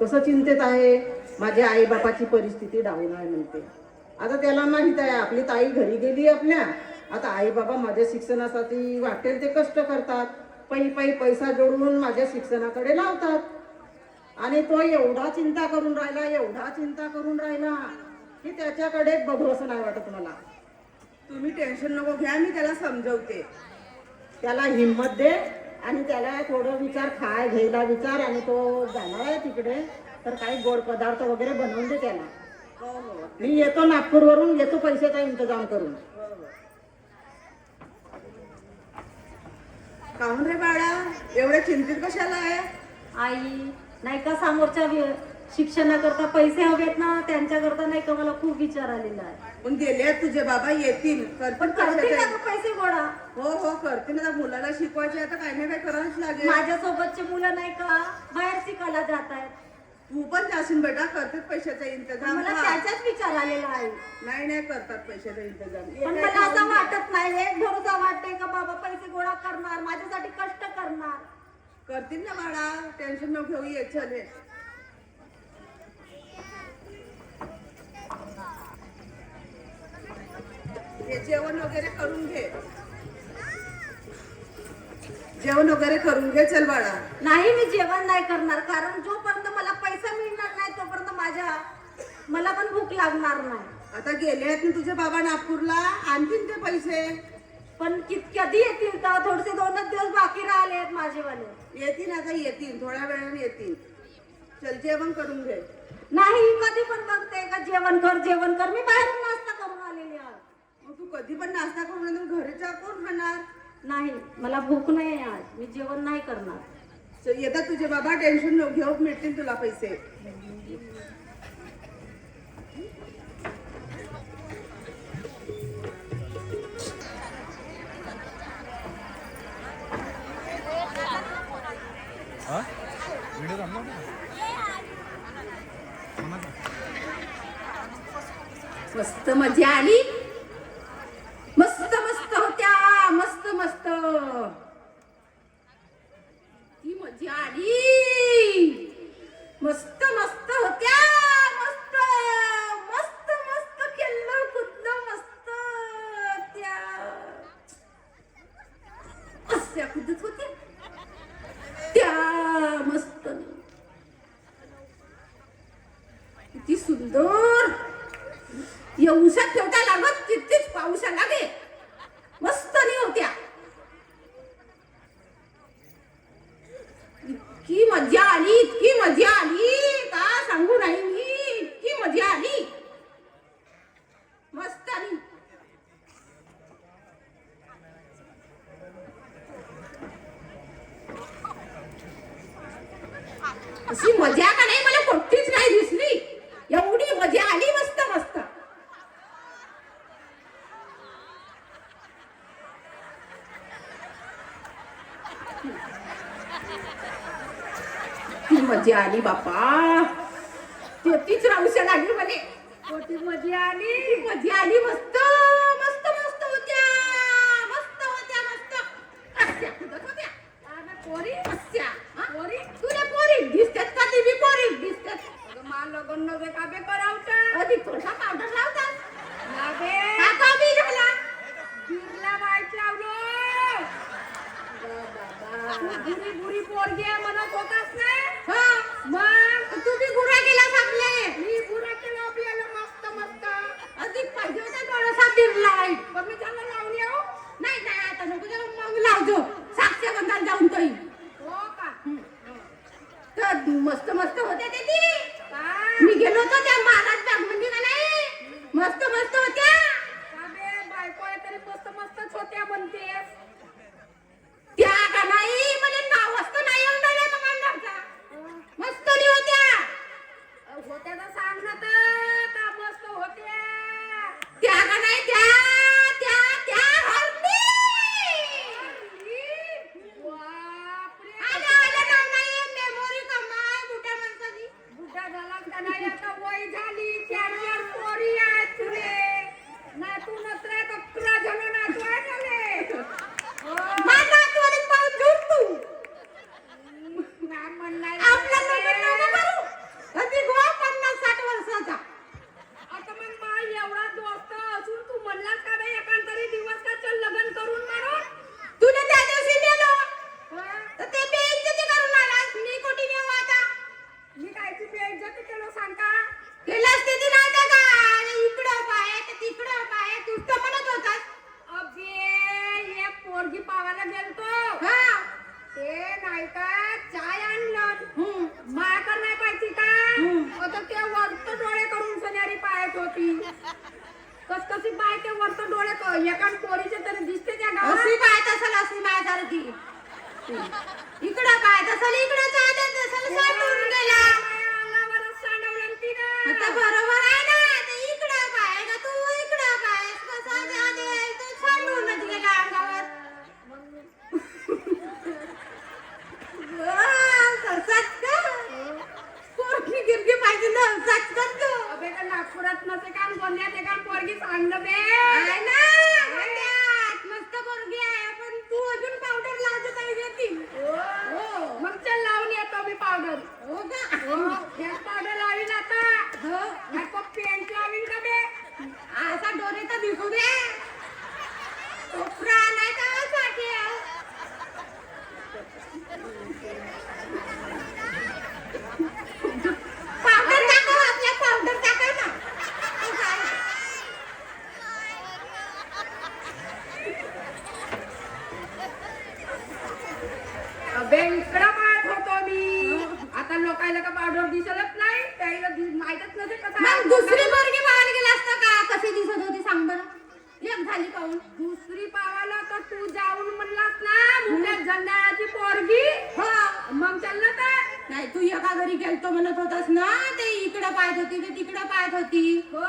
कसं चिंतेत आहे? माझ्या आई बापाची परिस्थिती डाऊन आहे म्हणते. आता त्याला माहित आहे आपली ताई घरी गेली आपल्या. आता आई बाबा माझ्या शिक्षणासाठी वाटेल ते कष्ट करतात, पैसा जोडून माझ्या शिक्षणाकडे लावतात. आणि तो एवढा चिंता करून राहिला की त्याच्याकडे बघू असं नाही वाटत मला. तुम्ही टेन्शन नको घ्या, मी त्याला समजवते. त्याला हिंमत दे आणि त्याला थोडं विचार घ्यायला विचार. आणि तो जाणार आहे तिकडे तर काही गोड पदार्थ वगैरे बनवून दे त्याला. हो हो मी येतो नागपूरवरून, येतो पैशाचा इंतजाम करून. काहून रे बाळा, एवढ्या चिंतित कशाला आहे? आई नाही का, समोरच्या शिक्षणाकरता पैसे हवेत ना, त्यांच्याकरता नाही का मला खूप विचार आलेला आहे. पण गेले तुझे बाबा, येतील. पण करते का गं पैसे गोळा? हो हो करते ना, मुलाला शिकवायचे आता काही ना काही करावंच लागेल. माझ्यासोबतचे मुलं नाही का बाहेर शिकायला जात आहेत. तू पण जाशील बेटा, करतेच पैशाचा इंतजाम. मला त्याचाच विचार आलेला आहे. नाही करतात पैशाचा इंतजाम. पण मला असं वाटत नाही, एक भरोसा वाटतंय का बाबा पैसे गोळा करणार, माझ्यासाठी कष्ट करणार. करतील ना बाळा, टेन्शन नको घेऊ. ये चल, ये. जेवण वगैरे करून घे. चल बाळा. नाही, मी जेवण नाही करणार, कारण जोपर्यंत मला पैसा मिळणार नाही तोपर्यंत मला पण भूक लागणार नाही. आता गेले आहेत ना तुझे बाबा नागपूरला, आणखीन ते पैसे पण कधी येतील का? थोडेसे 2च दिवस बाकी राहिले आहेत माझेवाले. येतील, आता येतील, थोड्या वेळाने येतील. चल जेवण करून घे. नाही, कधी पण बघते का जेवण कर. मी बाहेरून नाश्ता करून आलेली आहे. मग तू कधी पण नाश्ता करून नंतर घरचा कोण खाणार? नाही, मला भूक नाही आहे आज. मी जेवण नाही करणार. चल, येतात तुझे बाबा, टेन्शन नको घेऊ, मिळतील तुला पैसे. मस्त मजा आली. मस्त मस्त होत्या, मस्त मस्त. ती मजा आली. मस्त मस्त होत्या, मस्त मस्त मस्त खेळलं कुदलं मस्त त्या अशा कुदत होत्या त्या मस्त. किती सुंदर. येऊसा ठेवता लागत कितीच पाऊस लागे. मस्त नाही होत्या. इतकी मजा आली, इतकी मजा आली का सांगू नाही मी. इतकी मजा आली. मस्त आली. अशी मजा का नाही मला कोणतीच नाही दिसली. एवढी मजा आली. मस्त मस्त. मजा आली बापा. तीच राहूशा लागली मला. मोठी मजा आली. मजा आली. मस्त मस्त मस्त होत्या. मस्त होत्या मस्त. अशा कुदत होत्या. पोरी अशा पोरी. तुला पोरी दिसतात का? ती बी पोरी दिसतात. मा लगन नव्हे का बे करावता. अधिक थोडा पावडर लावतात. लागे काका बी झाला. बिरला वाईट लावलो. बुरी पोरगी आहे म्हणत होतास ना. हा, मग तू बी गुरा गेलास आपले. मी बुरा केलं आपल्याला मस्त मस्त. अधिक पाहिजे होता थोडासा बिरला वाईट. पण मी त्याला लावून येऊ. नाही नाही, आता नको जाऊ. मग लावतो साक्षगंधाला जाऊन तो येईल. हो का? तर मस्त मस्त होत्या ते ती. काय? मी गेलो होतो त्या महाराज बागमंदी का नाही. मस्त मस्त होत्या. का बे बायको आहे तरी मस्त मस्तच होत्या म्हणतेस. त्या का नाही मला नाव असतं नाही येऊन राहिलं मग अंधारचा. मस्त नाही होत्या. होत्या तर सांग ना तर का मस्त होत्या. त्या का नाही त्या त्या त्या हरणी. बापरे. आलं आलं नाव नाही. मेमोरी कमाय मोठ्या माणसाची. बुड्ढा झाला का नाही आता वय झाली. 4 पोरी आहेत तुले. नातू नत्र 11 जण नातू आहे झाले. माझा नातवाने पाहून झूट तू. काय म्हणणार आपला लग्न नको करू. अधिक वा 50-60 वर्षाचा. आता मग मा एवढा दोस्त असून तू म्हणलास का बे एकांतरी दिवस का चल लग्न करून म्हणून. तुला त्या दिवशी नेलो हा? तर ते बेइज्जती करून आलास. मी कुठे नेऊ आता. मी कायची बेइज्जती केलं सांग का. केलास ते नव्हतं का. इकडं पाय तर तिकडं पाय. तू तर म्हणत होतास. अबे एक पोरगी पावायला गेलतो. हा. ते नाही का चाय आणलं. माकर नाही पाहिजे का. आता ते वरत डोळे करून सन्यारी पाहत होती. कस बाय ते वरत डोळे एकान पोरीचे तरी दिसते त्या गावात. अशी पाय तसल अशी माझ्यासारखी. इकडं पाय तसल इकडं चालत तसल सांडून गेला. अंगावरच सांडवलं तिनं. आता बरोबर आहे ना. आता इकडं पाय का तू इकडं पाय कसा जाते तू सांडूनच गेला अंगावर. तसाच का. पोरगी गिरगी पाहिजे ना. सच कर तू. अबे का नागपुरात नसे काम बोलण्यात एका पोरगी सांगलं बे. आहे ना. म्हणतात, मस्त पोरगी आहे इकडं पाहत होतो मी. आता लोकांना का पावडर दिसलच नाही, त्याला माहीतच नसेल कसं मग दुसरी पोरगी पाहायला गेला असता का? कशी दिसत होती सांग बरं. एक झाली पाहून. दुसरी पावाला तर तू जाऊन म्हणलास ना मुख्या जंजाळाची पोरगी. हो. मग चाललं तर नाही तू एका घरी गेलतो म्हणत होतास ना, ते इकडं पाहत होती ते तिकडं पाहत होती. हो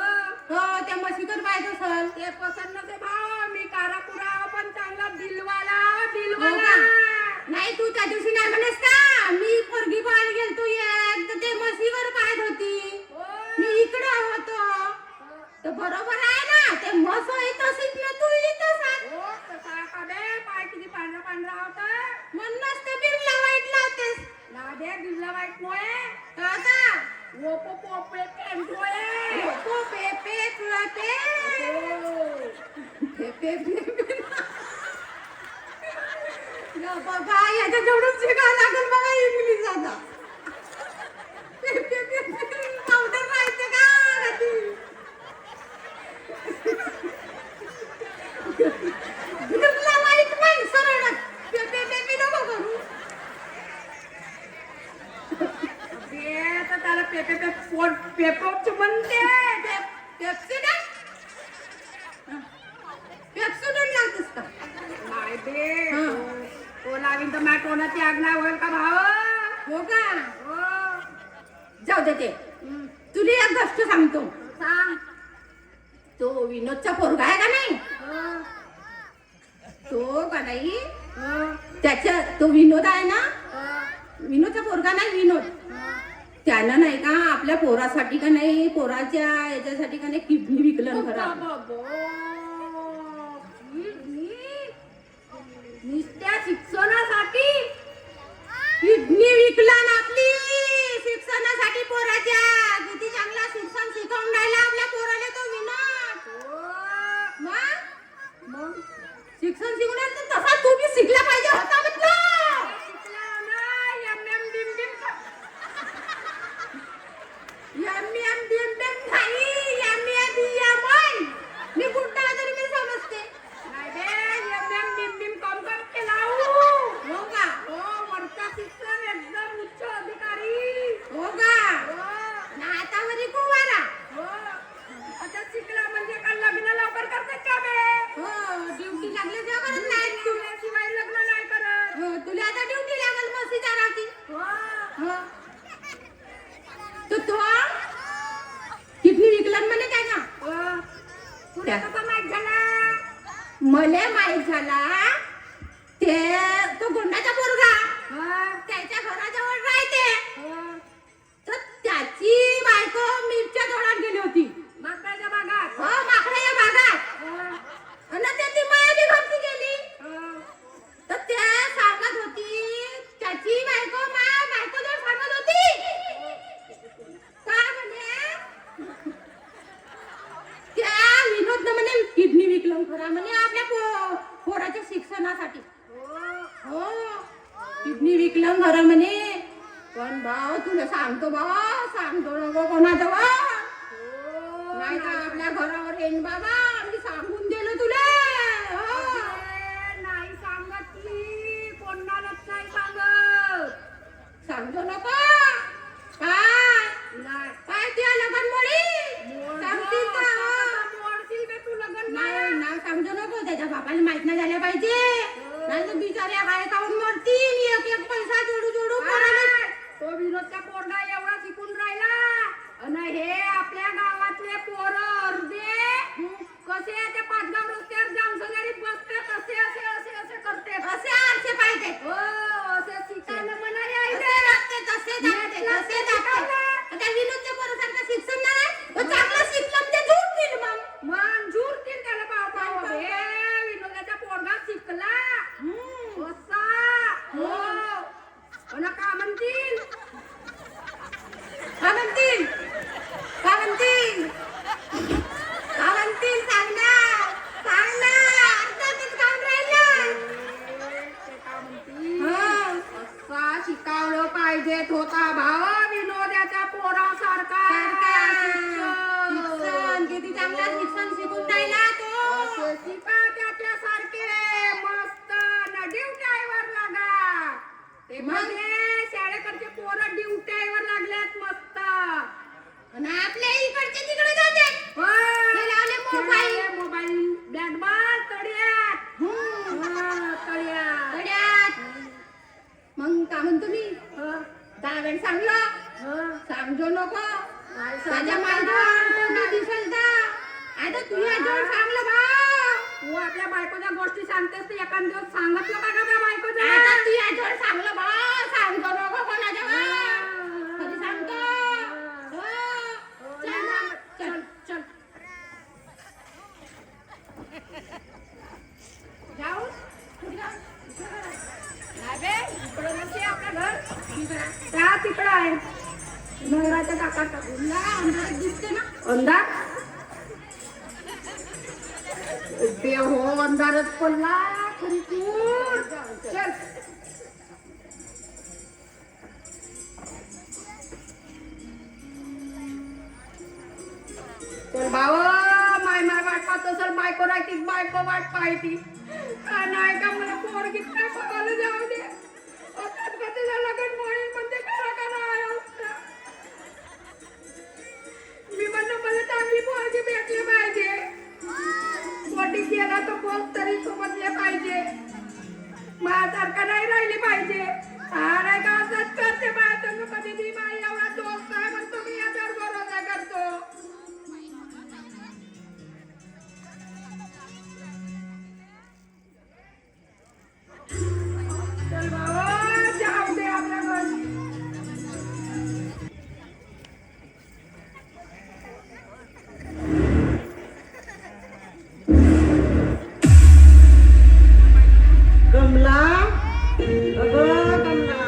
हो त्या मशीकर पाहत असल. ते पसंत नसे भाव. मी कारापुरा पण चांगला दिलवाला हो दिलवाला. का? नाही तू त्या दिवशी नाही म्हणस का मी पोरगी पाहायला गेलतो एक तर ते मशीवर पाहत होती, हो. मी इकडं होतो. तर बरोबर आहे ना, ते मस तशीच ना तू इथं सांग. हो, तसा का बे? पाय किती पांढरा पांढरा होता. म्हणूनच ते बिर्ला वाईट लावतेस. नादे बिल्ला वाईट नोये. आता ओपो पोपे पेंटोये. लोको पेपे तुला पे हो. पेपे पेपे या बाबा याच्या जेवढं शिकायला लागेल बघा इंग्लिश आता. पेपे पेपे पावडर माहिती का ती? बिर्ला वाईट नाही सरळ पेपे पेपे नको करू. बे तर त्याला पेपे पेपोच म्हणते. पेप्सिडन पेप्सिडन लागतेस का? नाही बे. हं. तो लावीन तर माझ्या तोंडाची आग नाही होईल का भाव? हो का? हो. जाऊ दे ते. तुला एक गोष्ट सांगतो. सांग. तो विनोदचा पोरगा आहे का नाही, हो. तो का नाही हो. त्याच्या तो विनोद आहे ना, हो. विनोदचा पोरगा नाही विनोद, त्यानं नाही का आपल्या पोरासाठी का नाही, पोराच्या याच्यासाठी का नाही किडनी विकलन करा. नुसत्या शिक्षणासाठी किडनी विकलन आपली शिक्षणासाठी पोराच्या. किती चांगला शिक्षण शिकवून राहिला आपल्या पोराला तो विनोद. मग शिक्षण शिकून राहिला तर तसा तू बी शिकला पाहिजे होता म्हटलं. शिकला ना एम बिम बिम मी कुठला तरी मी समजते. नाही बे एम बिम बिम कम कम केला. हो का? हो वरचा शिक्षण एकदम उच्च अधिकारी. हो का? हो. ना आता वरी कुवारा. हो. आता शिकला म्हणजे का लग्न लवकर करतात का बे? हो ड्युटी लागले जेव्हा करत नाही तू. शिवाय लग्न नाही करत. हो तुला आता ड्युटी लागल मस्तीच्या राहती. हो. हो तो किडनी विकलन म्हणे काय का? हो. तुला कसं माहित झाला? मले माहित झाला ते तो गोंडाचा पोरगा हो. त्याच्या घराजवळ राहते. हो. तर त्याची बायको मिरच्या तोडायला गेली होती. माकडाच्या बागात. हो माकडाच्या बागात. हो. आणि त्याची माया बी घरची गेली. हो. तर त्या सांगत होती त्याची बायको बायको जर सांगत होती का म्हणे त्या विनोद म्हणे किडनी विकलं खरा म्हणे आपल्या पोराच्या शिक्षणासाठी. हो किडनी विकलं खरं म्हणे. पण भाऊ तुला सांगतो सांगतो नको कोणाजवळ, नाही तर आपल्या घरावर येईन बाबा. मी सांगून दिलं तुला. हो. नाही सांगत मी कोणालाच नाही सांगत. सांगतो नको काय नाही. काय त्या लगन मोडी सांगतील का? मोडशील बे तू लग्न. नाही ना सांगतो नको. त्याच्या बापाला माहित नाही झाल्या पाहिजे, नाही तर बिचाऱ्या काय खाऊन मरतील. एक एक पैसा जोडू जोडू पोराला. तो विनोदचा पोरगा एवढा शिकून राहिला आणि हे आपल्या गावातले पोरं अर्धे कसे ते पाचगाव रस्त्यावर जामसंगारी बसते तसे असे असे असे करते. असे आरसे पाहिजे. हो असे शिकायला म्हणाले आहे असे जाते, तसे जाते, तसे जाते. त्या विनोदच्या पोरासारखं शिक्षण नाही, तो चांगलं शिकलं म्हणजे झोपतील मग. मंजूर तीन त्याला पाव हे विनोदाचा पोरगा शिकला असा. हो आणि का म्हणतील काय म्हणतील? काय म्हणतील? काय म्हणतील? सांग ना, सांग ना. अर्ध्यातच काम राहिलं. ते का म्हणतील हं. असा शिकावलं पाहिजेत होता भाव विनोदाच्या पोरासारखा. शिक्षण किती चांगलं शिक्षण शिकून राहिला तो. असे शिका त्याच्यासारखे मस्त न ड्युटीवर लागा. ते तावेन सांगलं हं. सांगजो नको नाही माझ्या सांगत मागं ना. कोणी दिसेल तर आता तू याच्यावर सांगलं बा तू आपल्या बायकोच्या गोष्टी सांगतेस तर एखाद दिवस सांगितलं का गं त्या बायकोच्या? आता तू याच्यावर सांगलं बा सांगजो नको कोणाच्या बा कधी सांगतो हो. चल ना. चल चल जाऊ कुठे जाऊ? नाही बे, इकडं नसते आपलं घर. त्या तिकडं आहे नगराच्या काकाचा तुला अंधारात दिसते ना अंधार बे हो अंधारच पडला खरी तू चल चल भाव माय वाट पाहत असेल बायको राहती बायको वाट पाहती नाही का मला पोरगीत काय बघायला जाऊ दे अर्थात कधीला लगन मोहीम मध्ये करा का नाही असतं. मी म्हणलं मला चांगली पोरगी भेटली पाहिजे पोटी केला तर बोल तरी समजले पाहिजे माझ्यासारखा नाही राहिली पाहिजे अरे का असंच करते माझ्या कधी ती बाई एवढा दोस्त आहे म्हणतो मी याच्यावर भरोसा करतो. चल बाबा जाऊ दे आपल्या घरी. कमला अगं कमला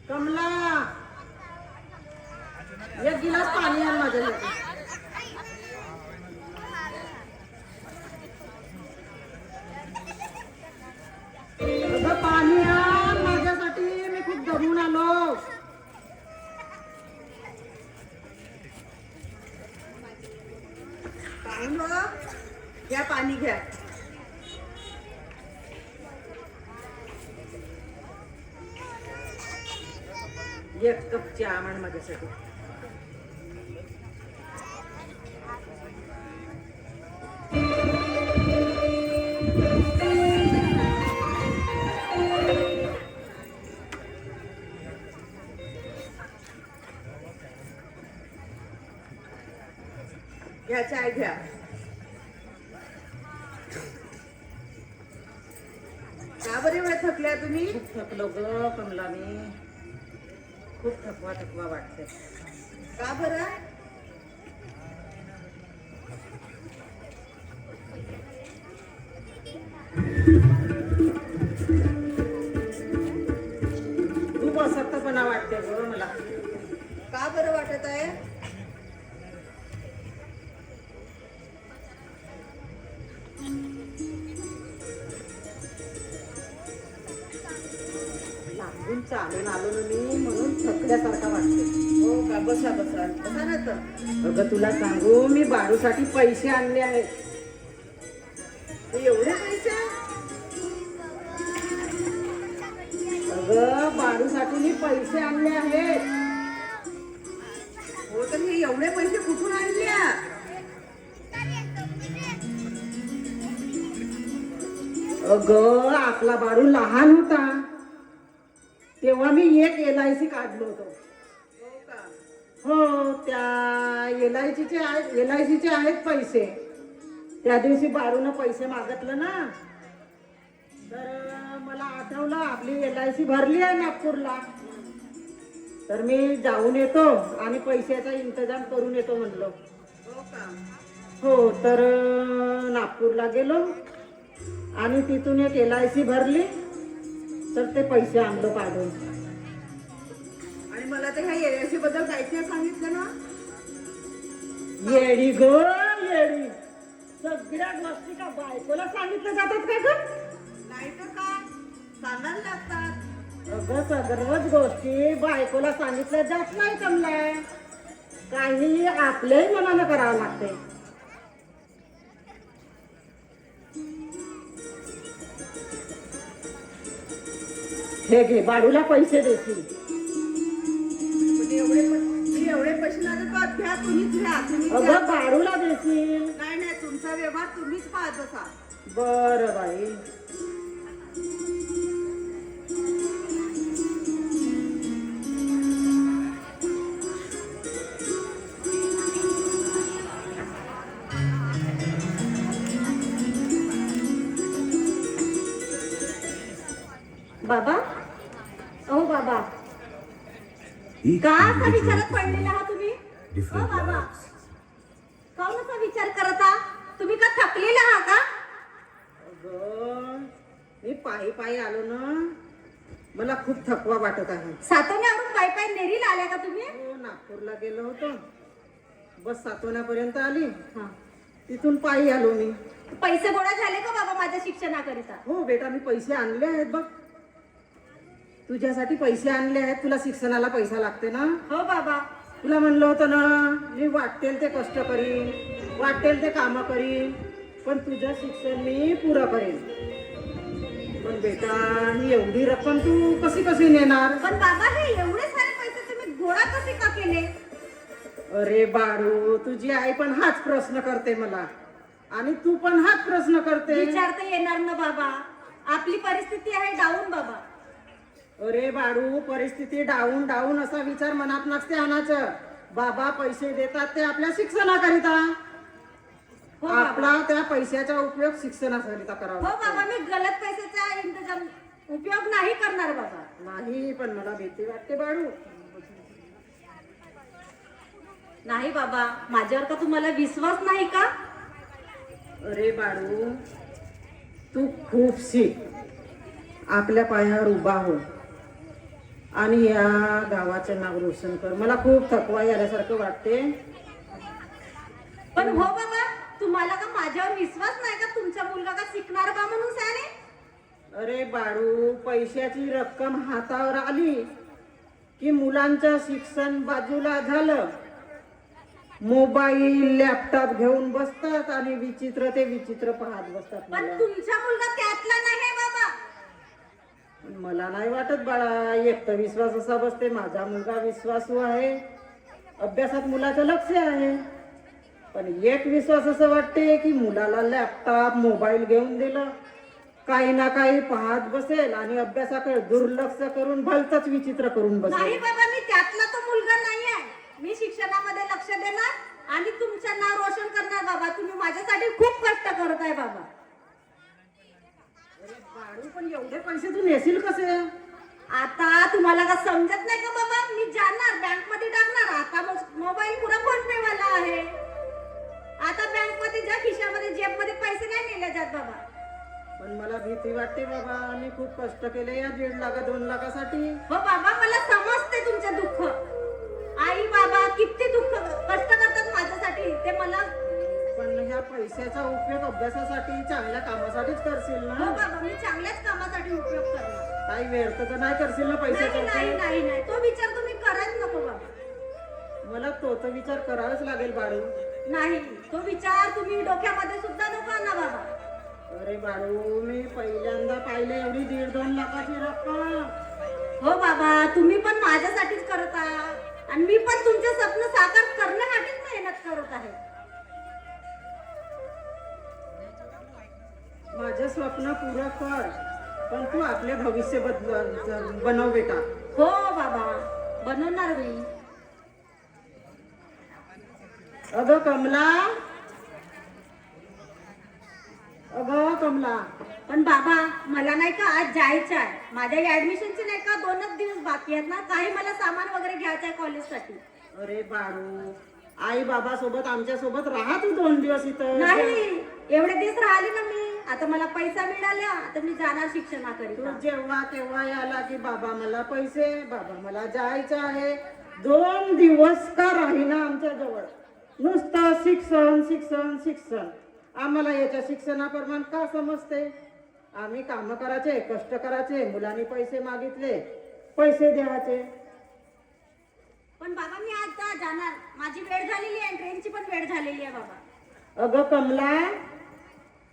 कमला एक गिलास पाणी आण माझ्यासाठी. अगं पाणी आण माझ्यासाठी मी खूप दमून आलो. घ्या पाणी घ्या. एक कप चहा आण माझ्यासाठी. घ्या चाय घ्या. का बरे वेळ थकल्या तुम्ही? खूप थकलो ग कमला मी. खूप थकवा थकवा वाटते. का बरं? खूप असक्तपणा वाटते ग मला. का बरं वाटत आहे? लांबून चालून आलो ना मी म्हणून थकल्यासारखा वाटते. हो का? बसा बसा बसा ना तर. अगं तुला सांगू मी बाळूसाठी पैसे आणले आहेत. एवढे पैसे? अगं बाळूसाठी मी पैसे आणले आहेत. हो तर हे एवढे पैसे कुठून आणले? अगं आपला बाळू लहान होता तेव्हा मी एक LIC काढलो होतो. हो त्या LICचे आहेत पैसे. त्या दिवशी बाळूनं पैसे मागितलं ना तर मला आठवलं आपली LIC भरली आहे नागपूरला. तर मी जाऊन येतो आणि पैशाचा इंतजाम करून येतो म्हणलो. हो तर नागपूरला गेलो आणि तिथून एक LIC भरली तर ते पैसे आणलं काढून. आणि मला तर ह्या LIC बद्दल काहीच नाही सांगितलं ना. येडी ग येडी. सगळ्या गोष्टी का बायकोला सांगितलं जातात का ग? नाही तर काय सांगायला लागतात. अगं सगळ्याच गोष्टी बायकोला सांगितल्या जात नाही कमला. काही आपल्याही मनानं करावं लागते. हे घे बाळूला पैसे देतील. एवढे पैसे लागत घ्या तुम्हीच घ्या. अगं बाळूला देतील. नाही नाही तुमचा व्यवहार तुम्हीच पाहत असा. बरं बाई. बाबा ओ बाबा का असा विचारात पडलेला आहात तुम्ही ओ बाबा काऊन असा विचार करत आहात तुम्ही का थकलेला आहात का अगं, मी पायी पायी आलो ना, मला खूप थकवा वाटत आहे. सातवण्यावरून पाय पाय नेरीला आल्या का तुम्ही हो, नागपूरला गेलो होतो, बस सातवण्यापर्यंत आली, हा. तिथून पायी आलो मी. पैसे गोळा झाले का बाबा माझ्या शिक्षणाकरिता हो बेटा, मी पैसे आणले आहेत बघ, तुझ्यासाठी पैसे आणले आहेत. तुला शिक्षणाला पैसा लागते ना. हो बाबा तुला म्हणलं होतं ना, मी वाटेल ते कष्ट करीन, वाटेल ते काम करीन, पण तुझं शिक्षण मी पुरं करेन. पण बेटा, ही एवढी रक्कम तू कशी कशी नेणार? पण बाबा हे एवढे सारे पैसे तुम्ही गोळा कसे का केले अरे बाळू, तुझी आई पण हाच प्रश्न करते मला, आणि तू पण हाच प्रश्न करते. विचारता येणार ना बाबा, आपली परिस्थिती आहे डाऊन बाबा. अरे बाळू, परिस्थिती डाऊन डाऊन असा विचार मनात नसते आणायचं. बाबा पैसे देतात ते आपल्या शिक्षणाकरिता, हो बाबा. आपला त्या पैशाचा उपयोग शिक्षणाकरिता करावा हो लागतो. बाबा, मी गलत पैशाचा इंतजाम उपयोग नाही करणार बाबा. नाही, पण मला भीती वाटते बाळू. नाही बाबा, माझ्यावर का तुम्हाला विश्वास नाही का अरे बाळू, तू खूप शिक, आपल्या पायावर उभा हो, आणि या गावाचं नाव रोशन कर. मला खूप थकवा आल्यासारखं वाटते. पण हो बाबा, तुम्हाला का माझ्यावर विश्वास नाही का तुमचा मुलगा का शिकणार बा म्हणून साने. अरे बाळू, पैशाची रक्कम हातावर आली की मुलांचं शिक्षण बाजूला झालं, मोबाईल लॅपटॉप घेऊन बसतात आणि विचित्र ते विचित्र पाहत बसतात. पण तुमचा मुलगा त्यातला नाही बाबा. मला नाही वाटत बाळा, एक तर विश्वास असा बसते, माझा मुलगा विश्वासू आहे, अभ्यासात मुलाचं लक्ष आहे, पण एक विश्वास असं वाटते की मुलाला लॅपटॉप मोबाईल घेऊन दिलं, काही ना काही पाहत बसेल आणि अभ्यासाकडे दुर्लक्ष करून भलतच विचित्र करून नाही बसेल. बाबा, मी त्यातला तो मुलगा नाही आहे. मी शिक्षणामध्ये लक्ष देणार आणि तुमचं नाव रोशन करणार बाबा. तुम्ही माझ्यासाठी खूप कष्ट करत आहे बाबा. बाळू, पण एवढे पैसे तू नेशील कसे? आता तुम्हाला का समजत नाही का बाबा, मी जाणार बँक मध्ये टाकणार. आता मोबाईल पुरा फोन पे वाला आहे. आता बँक मध्ये ज्या खिशामध्ये जेब मध्ये पैसे नाही नेले जात बाबा. पण मला भीती वाटते बाबा, मी खूप कष्ट केले या 1.5 लाख 2 लाखासाठी. हो बाबा, मला समजते तुमचे दुःख. आई बाबा किती दुःख कष्ट करतात माझ्यासाठी, ते मला. पण ह्या पैशाचा उपयोग अभ्यासासाठी चांगल्या कामासाठीच करशील हो ना? बाबा, मी चांगल्याच कामासाठी उपयोग करणार. काही वेळ तर नाही करशील ना पैशाचा नाही नाही उपयोग? नाही नाही, तो विचार तुम्ही करायच नको बाबा. मला तो तर विचार करावाच लागेल बाळू. नाही, तो विचार तुम्ही डोक्यामध्ये सुद्धा नको आणा बाबा. अरे बाळू, मी पहिल्यांदा पाहिले एवढी 1.5-2 लाखाची रक्कम. हो बाबा, तुम्ही पण माझ्यासाठीच करत आहात आणि मी पण तुमचे स्वप्न साकार करण्यासाठीच मेहनत करत आहे. माझे स्वप्न पुरं कर, पण तू आपले भविष्य बनव बेटा. हो बाबा, बनवणार मी. अगं कमला, अगं कमला. पण बाबा, मला नाही का आज जायचं आहे. माझ्या ऍडमिशनचे नाही का 2च दिवस बाकी आहेत ना. काही मला सामान वगैरे घ्यायचं आहे कॉलेजसाठी. अरे बाळू, आई बाबा सोबत आमच्या सोबत राहा तू 2 दिवस इथं. नाही, एवढे दिवस राहिले ना मी. आता मला पैसा मिळाला, आता मी जाणार तू शिक्षणाकरिता. जेव्हा केव्हा याला की बाबा मला पैसे, बाबा मला जायचं आहे. 2 दिवस का राहीना आमच्या जवळ, नुसतं शिक्षण शिक्षण शिक्षण. आम्हाला याच्या शिक्षणाप्रमाणे का समजते? आम्ही काम करायचे, कष्ट करायचे, मुलांनी पैसे मागितले, पैसे द्यायचे. पण बाबा, मी आता जाणार. माझी वेळ झालेली आहे, ट्रेनची पण वेळ झालेली आहे बाबा. अगं कमला,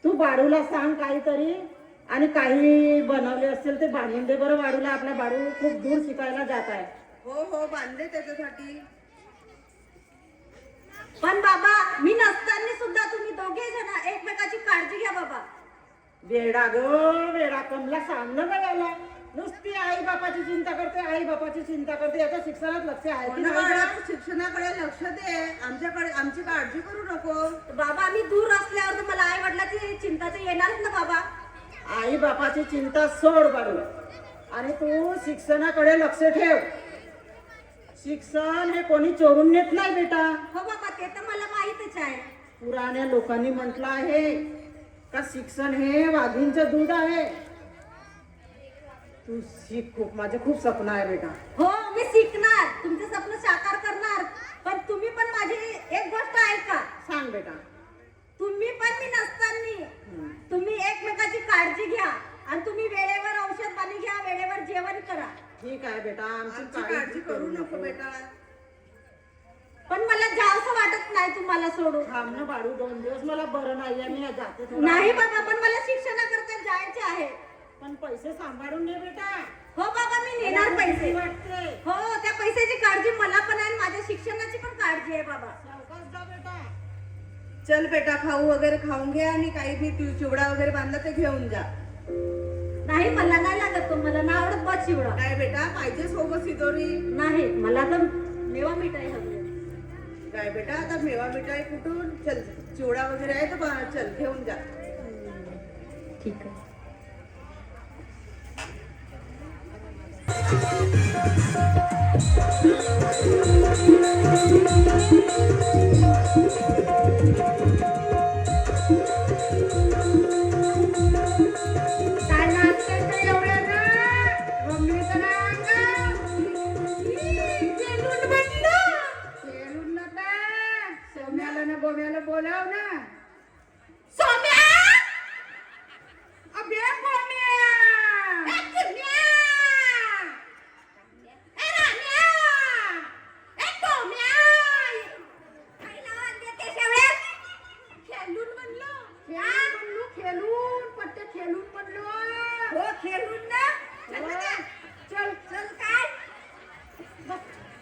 तू बाळूला सांग काहीतरी, आणि काही बनवले असेल ते बांधून दे बरं बाळूला. आपला बाळू खूप दूर शिकायला जात आहे. हो हो, बांधले त्याच्यासाठी. पण बाबा, मी नसताना सुद्धा तुम्ही दोघे जण एकमेकाची काळजी घ्या बाबा. वेडा ग वेडा, कमला सांग ना याला. नुसती आई बापाची चिंता करते, आई बापाची चिंता करते. याच्या शिक्षणात लक्ष आहे की नाही गं? शिक्षणाकडे लक्ष दे, आमच्याकडे आमची काळजी करू नको. बाबा, मी दूर असल्यावर तर मला आई वडिलांची चिंता तर येणारच ना बाबा. आई बापाची चिंता सोड बाळू. आणि तू शिक्षणाकडे लक्ष ठेव. शिक्षण हे कोणी चोरून नेत नाही बेटा. हो बाबा ते तर मला माहितच आहे. पुराण्या लोकांनी म्हटलं आहे का शिक्षण हे वाघींचं दूध आहे. तू शिक. माझं खूप स्वप्न आहे बेटा. हो मी शिकणार, तुमचे स्वप्न साकार करणार. पण तुम्ही पण माझी एक गोष्ट ऐका. सांग बेटा. तुम्ही पण मी नसताना तुम्ही एकमेकाची काळजी घ्या आणि तुम्ही वेळेवर औषध पाणी घ्या, वेळेवर जेवण करा. ठीक आहे बेटा. आमची काळजी करू नको बेटा. पण मला जावंसं वाटत नाही तुम्हाला सोडून. थांब ना बाळू, 2 दिवस मला बरं नाहीये. मी जाते थोडं. नाही बाबा, पण मला शिक्षणाकरता जायचे आहे. पण पैसे सांभाळून घे बेटा. हो बाबा मी नेणार पैसे. वाटते हो त्या पैशाची काळजी मला पण आहे आणि माझ्या शिक्षणाची पण काळजी आहे बाबा. सावकाश जा बेटा. चल बेटा, खाऊ वगैरे खाऊन घे आणि काही मी चिवडा वगैरे बांधला ते घेऊन जा. नाही मला नाही लागत तो, मला ना आवडत बा चिवडा. काय बेटा पाहिजे सोबत सिदोरी? नाही मला तर मेवा मिठाई हवी. काय बेटा आता मेवा मिठाई कुठून? चल चिवडा वगैरे आहे तर चल घेऊन जा. ठीक आहे. काय नाचतंय ते एवढं ना? रमलीचं ना अंग? खेळून नका. सोम्याला ना गोम्याला बोलाव ना. सोम्या! अबे गोम्या! ए किरण्या! ए राण्या! ए गोम्या! काय नाव देते शेवड्या? खेळून म्हणलं. खेळून पट्टे खेळून म्हणलो. हो खेळून ना. चल चल काय?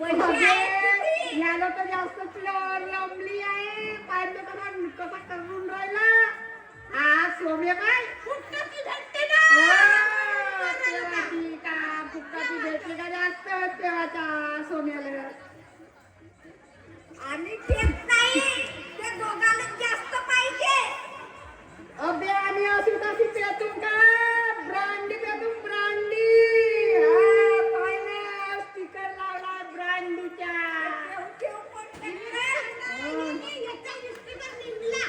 पैसे अबे, आहेत किती? याला तर जास्त लंबली आहे. पाहिजे कसा करून राहिला. हा सोमे काय फुटकाची भेटते ना. तेव्हाची का फुटकाची भेटली का जास्त तेव्हाचा सोन्याला. आणि देत नाही. ते दोघांना जास्त पाहिजे. अबे आणि अशी तशी पेतून का ब्रांडी पेतून ब्रांडी. पाहिलं स्टिकर लावला ब्रांडीच्या. ठेव पडते ना. आणि याचा इस्तिमा निघला.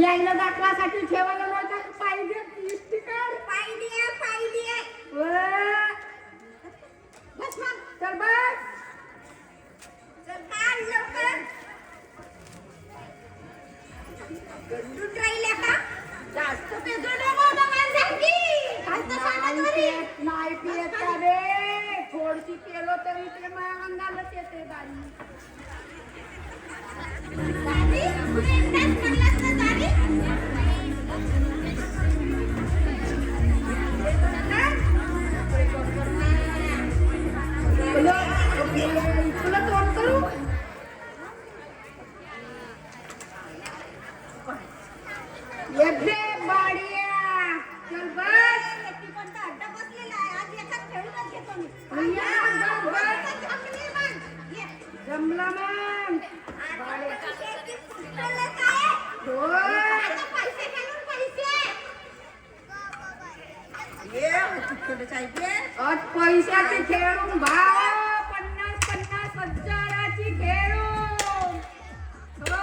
यायला दाखवासाठी ठेवायला नव्हतं पाहिजे स्टिकर. पाहिजे पाहिजे. बस मग चल बस. चल काढ लवकर. गंडून राहिल्या का? जास्त पेजो नको दमांसाठी. काय तर सांगत होती. नाही पियत का रे? थोडीशी केलो तरी ते माझ्या अंगालाच येते बाई. दादी, तू एकटाच म्हणलास ना दादी? तुला तोंड करू? एकटे बाडिया. चल बस. ती कोणता अड्डा बसलेला आहे. आज याच्यात खेळूनच घेतो मी. जमला मग. आता पैसे घालून पैसे. आज पैशाचे खेळून भाव 50,000 हजाराची खेळून. हो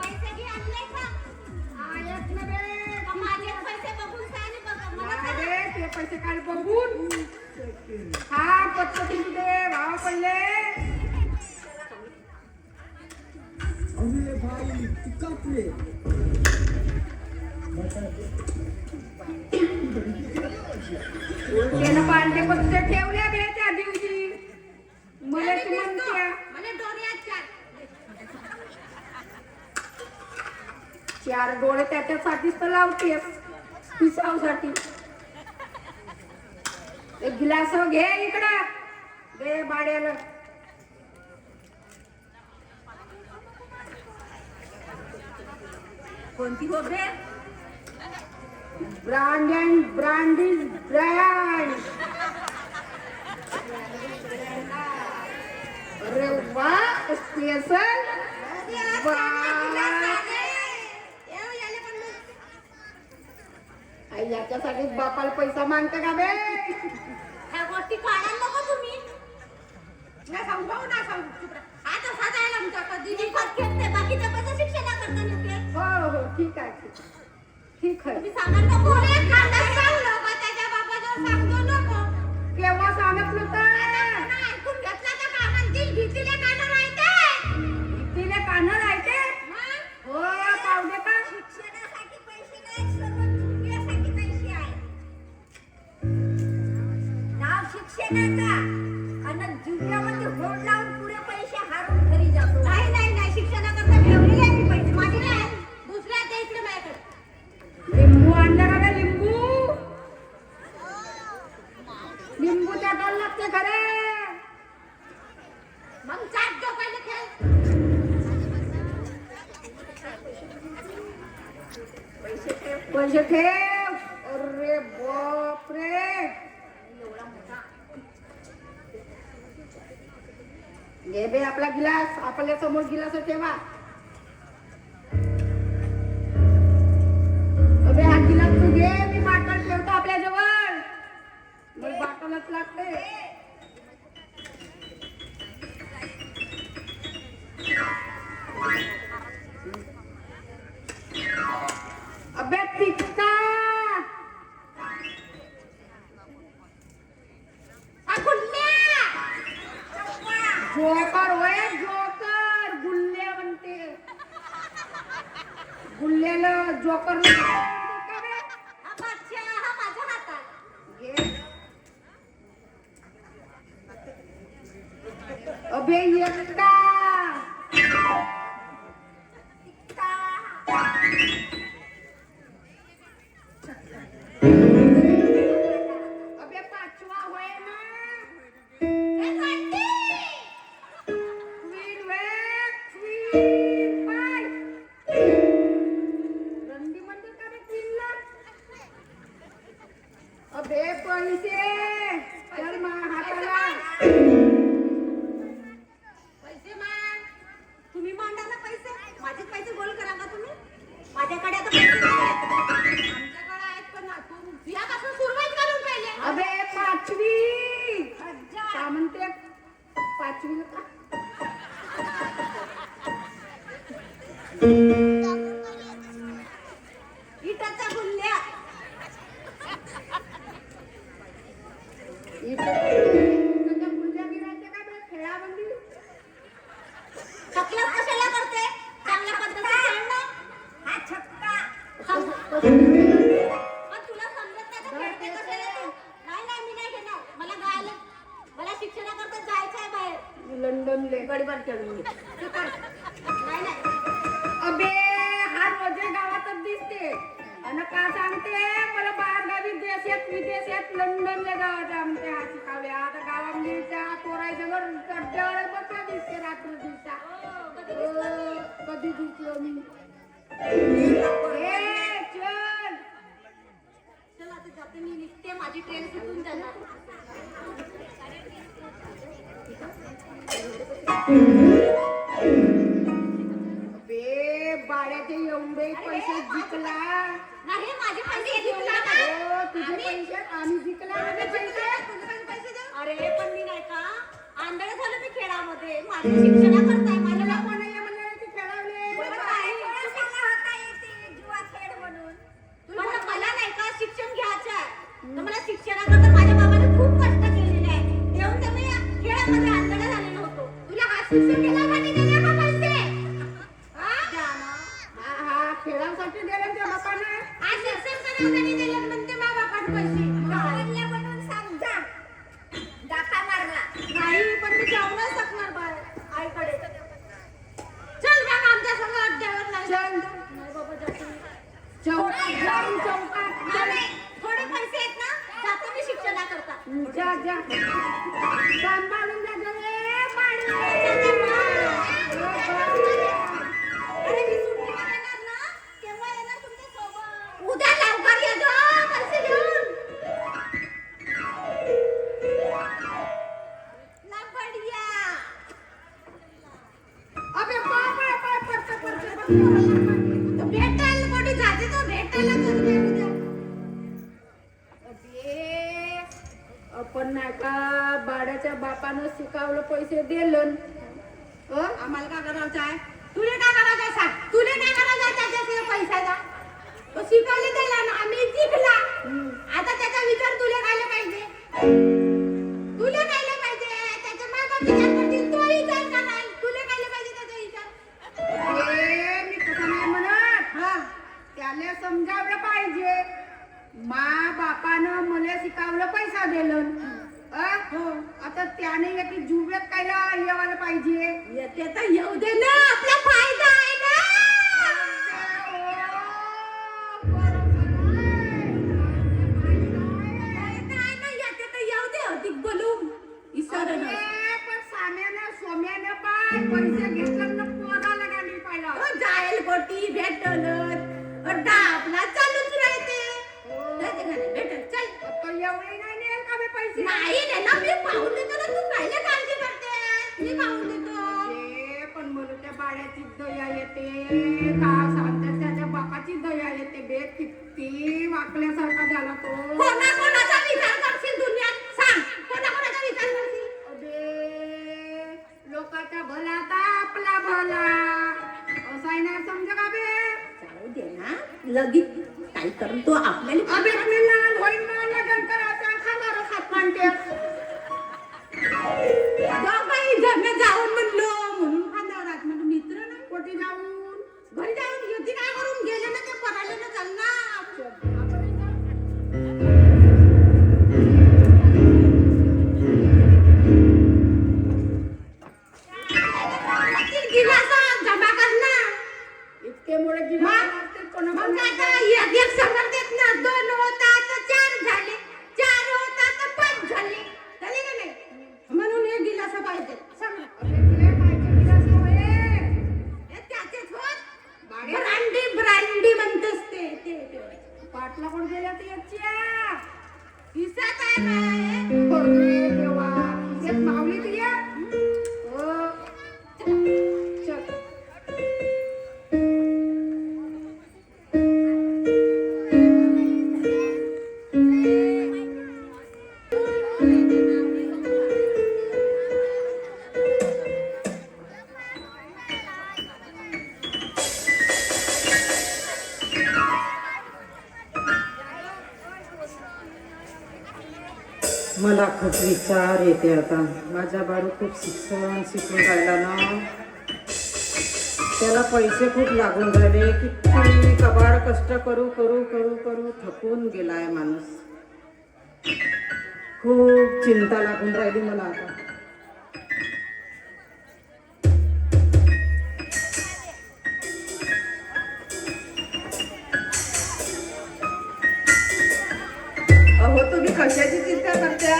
पैसे घे आणले का? आहेत ना बे. माझे पैसे बघून सांग बघा मला हा काय. बे, ते पैसे काढ बघून. हा पद्धतीने दे भाव पडले. त्यानं पांढरे पत्ते ठेवल्या बे त्या दिवशी. मला तू म्हणत्या मला डोऱ्यात चार. 4 डोळे त्याच्यासाठीच तर लावतेस पिसावसाठी. एक गिलास घे इकडं दे बाड्याला. कोणती हो बे? Brand and brand is brand. अरे वा स्पेशल. आई याच्यासाठी बापाला पैसा मागते का बे? ह्या गोष्टी काढायला नको तुम्ही. नाही सांगू ना सांगू चुप रहा. आता साधायला आमच्या कधी विकत घेते बाकीच्या पैसे शिक्षणाकरता नेते. हो ठीक आहे ठीक आहे तुम्ही सांगा नको रे, कांदा सांगलो का त्याच्या बापाजवळ सांगतो नको. केव्हा सांगितलं तर नाही ऐकून घेतला तर का म्हणतील भीतीले कानं राहते. तिने कानं राहते मग हो पाहुणे का शिक्षणासाठी पैसे नाही, सर्व चुकण्यासाठी पैसे आहे. नाव शिक्षणाचा आणि जुगल्यामध्ये होड लावून पुरे पैसे हारून घरी जातो. नाही शिक्षणाकरता ठेवलेले आहे मी पैसे. माझे नाही, दुसऱ्या द्या इकडे माझ्याकडे. लिंबू आणलं का रे लिंबूच्या टोल लागते खरे मग चाट जो पहिले खेळ. पैसे ठेव अरे बाप रे घे बे आपला गिलास आपल्या समोर गिलास ठेवा अबे हा गिलास तू घे मी बाटल ठेवतो आपल्या जवळ मग बाटलच लागते अबे तिकटा जोकर होय जोकर गुल्ले म्हणते गुल्लेला जोकर हा बादशाह हा माझ्या हातात. घे अबे एकटा अबे पाचवा होय ना क्वीन वे क्वीन बाय रंडी म्हणते का रे क्वीनला अबे पैसे चल मा हाताला पैसे माग. तुम्ही मांडा ना पैसे. माझे पैसे गोल करा का तुम्ही. माझ्याकडे आता पैसे नाही आहेत. आमच्याकडे आहेत पण यापासून सुरुवात करून पहिले. अबे पाचवी अच्छा. का म्हणते पाचवी इटाचा गुल्ल्या. तुझ्या गुल्ल्या गिरायच्या का बे खेळाबंदी थकल्यास कशाला करते. चांगल्या पद्धतीने खेळ ना. हा छक्का. पण तुला समजत नाही तर खेळते कशाला तू. नाही मी नाही घेणार. मला गायला मला शिक्षणाकरता जायचं आहे बाहेर. लंडनले गडीवर चढून नाही अबे हा रोजे गावातच दिसते आणि का सांगते मला बाहेरगावी देशात विदेशात लंडनला गावात म्हणते हा शिकावे आता गावामध्ये पोरायच्या वर चढ्यावर बसला दिसते रात्र दिवसा कधी दिसलो मी ए, चल चल आता जाते मी निघते. माझी ट्रेन सुटून जाणार. बे बाळ्याचे एवढे पैसे जिंकला नाही माझे पैसे जिंकला ना. हो तुझे पैसे आम्ही जिंकला माझे पैसे पैसे देऊ. अरे पण मी नाही का आंधळ झालं मी खेळामध्ये. माझ्या शिक्षणाकरता मला माझ्या कोण आहे म्हणले ते खेळावले पण मला नाही का शिक्षण घ्यायचं आहे. तर मला शिक्षणाकरता माझ्या बाबाने खूप कष्ट केलेले आहे. येऊन ते मी खेळामध्ये आंधळ झालेलो होतो. तुला हा शिक्षण घेण्यासाठी दिले का पैसे. द्या ना. हा खेळासाठी दिले त्या बापाने हा शिक्षण करण्यासाठी दिले म्हणते मा बापाने पैसे. गावातल्या म्हणून सांग जा. डाका मारला. नाही पण मी जाऊ नाही शकणार बाहेर आईकडे. चल मग आमच्या संग अड्ड्यावर नाही. चल नाही बाबा जाते. चौकात जाऊन चौकात नाही, थोडे पैसे आहेत ना जातो मी शिक्षणाकरता. जा जा सांभाळून जा रे पाणी अरे मी सुट्टीवर येणार ना तेव्हा येणार तुमच्या सोबत. उद्या लवकर ये गं, पैसे घेऊन. लवकर या. अबे पाय पडते भेटायला कोणी जाते तर भेटायला तर भेटू द्या. नाही का बाड्याच्या बापानं शिकावलं पैसे दिलं आम्हाला काय करायचं आहे तुला काय करायचं आहे सांग तुला काय करायचं आहे त्याच्या पैशाचा तो शिकवले त्याला ना आम्ही शिकला आता त्याचा विचार तुला करायला पाहिजे तुला करायला पाहिजे त्याच्या मागं विचार करतील तो विचार कराल तुला करायला पाहिजे त्याचा विचार मी तसं नाही म्हणत हा त्याला समजावलं पाहिजे मा बापानं मला शिकावलं पैसा दिलं आता त्याने एक जुव्यात कायला येवायला पाहिजे येते तर येऊ दे ना आपला फायदा आहे ना काय ना येते तर येऊ दे अधिक बोलून इसरलं पण साम्यानं सोम्यानं पण पैसे घेतलं ना पोराला गाडी पाहिला जायल कोटी भेटलं अड्डा आपला चालूच राहते भेटल चल तो एवढे नाही नेल का बे पैसे नाही रे ना मी पाहून देतो ना तू कायले काळजी करते मी पाहून देतो पण मला त्या बाळ्याची दया येते का सांगते त्याच्या बापाची दया येते बे किती वाकल्यासारखा झाला तो कोणाचा विचार करशील दुनियात सांग कोणाचा विचार करशील अबे लोकांचा भला तर आपला भला असं आहे ना समजा का बे जाऊ दे ना लगेच काय करून तो आपल्याला अबे मी लहान होईन ना लग्न करायचं खाणार खात मानते दोघंही जण जाऊन म्हणलो म्हणून खांद्यावर म्हणजे मित्र नाही कोटी जाऊन घरी जाऊन युती काय करून गेले ना ते परायला ना चालणार गिलासा जमा करणार इतके मोठे गिरा मग आता एक समोर देत ना 2 होता तर 4 झाले 4 होता तर 5 झाले झाले का नाही म्हणून हे गिलास पाहिजे त्याचेच होत ब्रँडी म्हणतेस ते पाटला कोण गेल्या ते याच्या दिसत आहे बाय. देवा एक मावली तुझ्या हो चल मला खूप विचार येते आता माझा बाळू खूप शिकून राहिला ना त्याला पैसे खूप लागून राहिले किती कबाड कष्ट करू करू करू करू थकून गेलाय माणूस खूप चिंता लागून राहिली मला आता अहो तुम्ही कशाची चिंता करता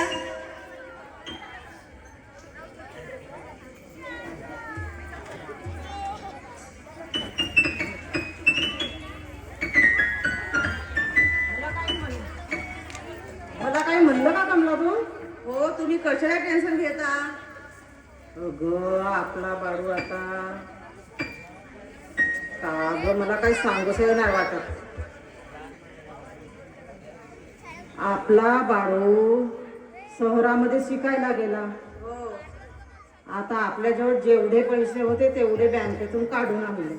मला काही म्हणलं का कमला तू हो तुम्ही कशाला टेन्शन घेता अगं आपला बाळू आता का ग मला काही सांगूसही नाही वाटत आपला बाळू शहरामध्ये शिकायला गेला हो आता आपल्याजवळ जेवढे पैसे होते तेवढे बँकेतून काढून आणले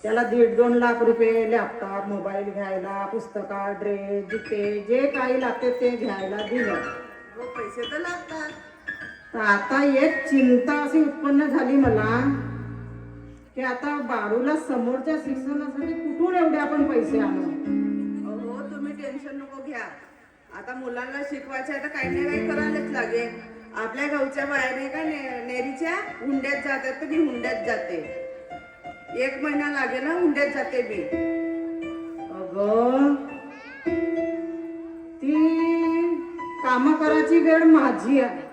त्याला 1.5-2 लाख रुपये लॅपटॉप मोबाईल घ्यायला पुस्तका ड्रेस जुते जे काही लागते ते घ्यायला दिलं हो पैसे तर लागतात तर आता एक चिंता अशी उत्पन्न झाली मला की आता बाळूला समोरच्या शिक्षणासाठी कुठून एवढे आपण पैसे आणू अहो तुम्ही टेन्शन नको घ्या आता मुलांना शिकवायचं आहे तर काही ना काही करायलाच लागेल आपल्या गावच्या बाहेर का नेरीच्या हुंड्यात जातात तर मी हुंड्यात जाते 1 महिना लागेल ना हुंड्यात जाते मी अगं ती काम करायची वेळ माझी आहे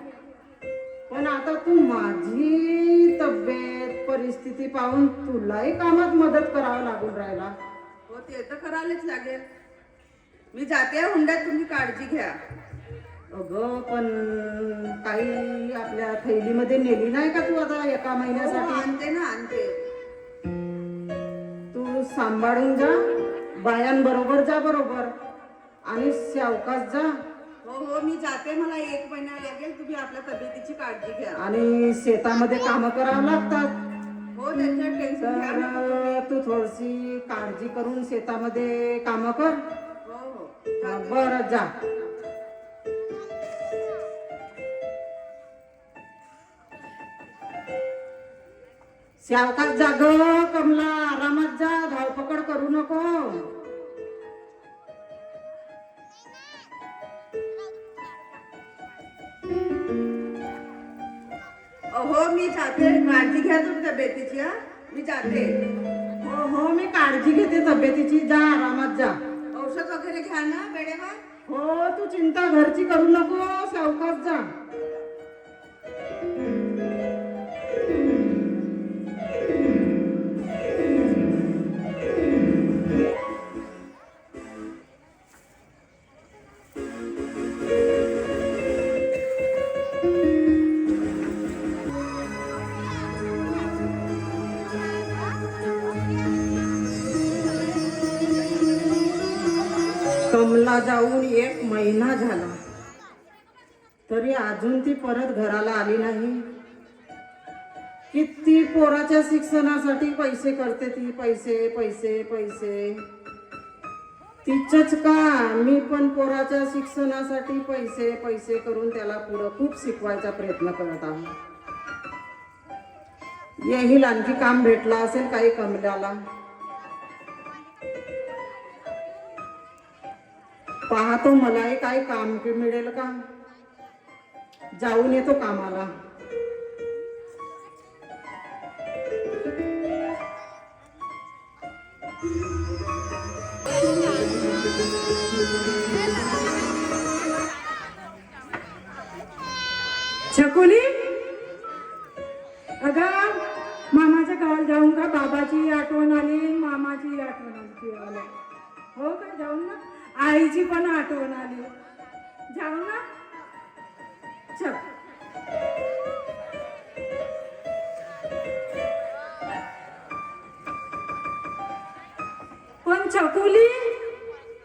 पण आता तू माझी तब्येत परिस्थिती पाहून तुलाही कामात मदत करावं लागून राहिला हो ते तर करायलाच लागेल मी जाते हुंड्यात तुम्ही काळजी घ्या अगं पण काही आपल्या थैलीमध्ये नेली नाही का तू आता 1 हो, महिन्यासाठी आणते ना आणते तू सांभाळून जा बायांबरोबर जा बरोबर आणि सावकाश जा हो हो मी जाते, मला 1 महिना लागेल. तुम्ही आपल्या तब्येतीची काळजी घ्या. आणि शेतामध्ये कामं करावं लागतात. हो त्याच्यात टेन्शन घ्या नको तुम्ही. तर तू थोडीशी काळजी करून शेतामध्ये कामं कर. हो हो जाते. बरं जा. सावकाश जा ग कमला, आरामात जा, धावपकड करू नको. हो मी जाते, काळजी घ्या तुम्ही तब्येतीची. हा मी जाते. हो हो मी काळजी घेते तब्येतीची, जा आरामात जा. औषध वगैरे घ्या ना वेळेवर. हो तू चिंता घरची करू नको, सावकाश जा. कमला जाऊन 1 महिना झाला तरी अजून ती परत घराला आली नाही. किती पोराच्या शिक्षणासाठी पैसे करते ती, पैसे पैसे पैसे. तिचंच का, मी पण पोराच्या शिक्षणासाठी पैसे पैसे करून त्याला पुढं खूप शिकवायचा प्रयत्न करत आहोत. येईल आणखी काम भेटला असेल काही कमल्याला. पाहतो मलाही काही काम मिळेल का, जाऊन येतो कामाला. छकुली, अगं मामाच्या गावाला जाऊन का? बाबाची आठवण आली, मामाची आठवण आली. हो का, जाऊन ना. आईची पण आठवण आली, जाऊ ना. चल. पण छकुली,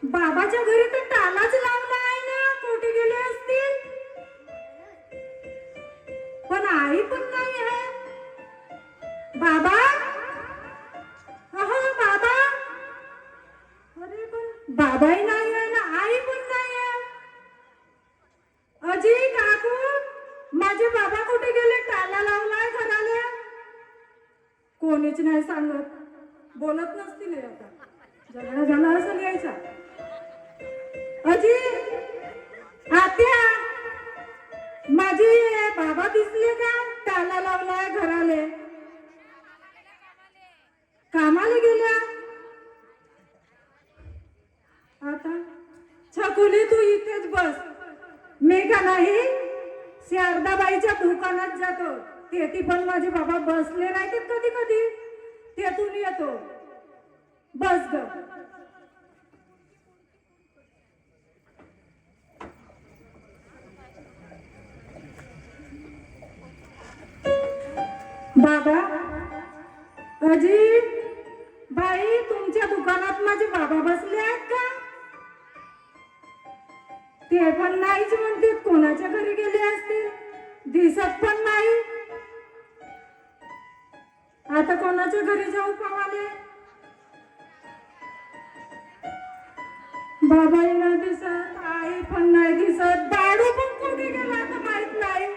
बाबाच्या घरी तर तालाच लावला आहे ना, कुठे गेले असतील? पण आई पण नाही आहे. बाबा, अहो बाबा. अरे पण बाबाही नाही आहे ना, आई पण नाही आहे. अजी, काकू, माझे बाबा कुठे गेले? ताला लावलाय घराला. कोणीच नाही सांगत, बोलत नसतील आता. झगडा झाला असेल यायचा. अजी, आत्या, माझे बाबा दिसले का? ताला लावलाय घराले. कामाला गेल्या आता. छकुली, तू इथेच बस, मी का नाही शारदाबाईच्या दुकानात जातो. तेथे पण माझे बाबा बसले राहतात कधी कधी, तेथून येतो. बस ग. बाबा, अजी, बाई, तुमच्या दुकानात माझे बाबा बसले आहेत का? ते पण नाहीच म्हणते, कोणाच्या घरी गेले असतील, दिसत पण नाही. आता कोणाच्या घरी जाऊ पावाले? बाबाही नाही दिसत, आई पण नाही दिसत. बाळू पण कुठे गेला आता माहित नाही.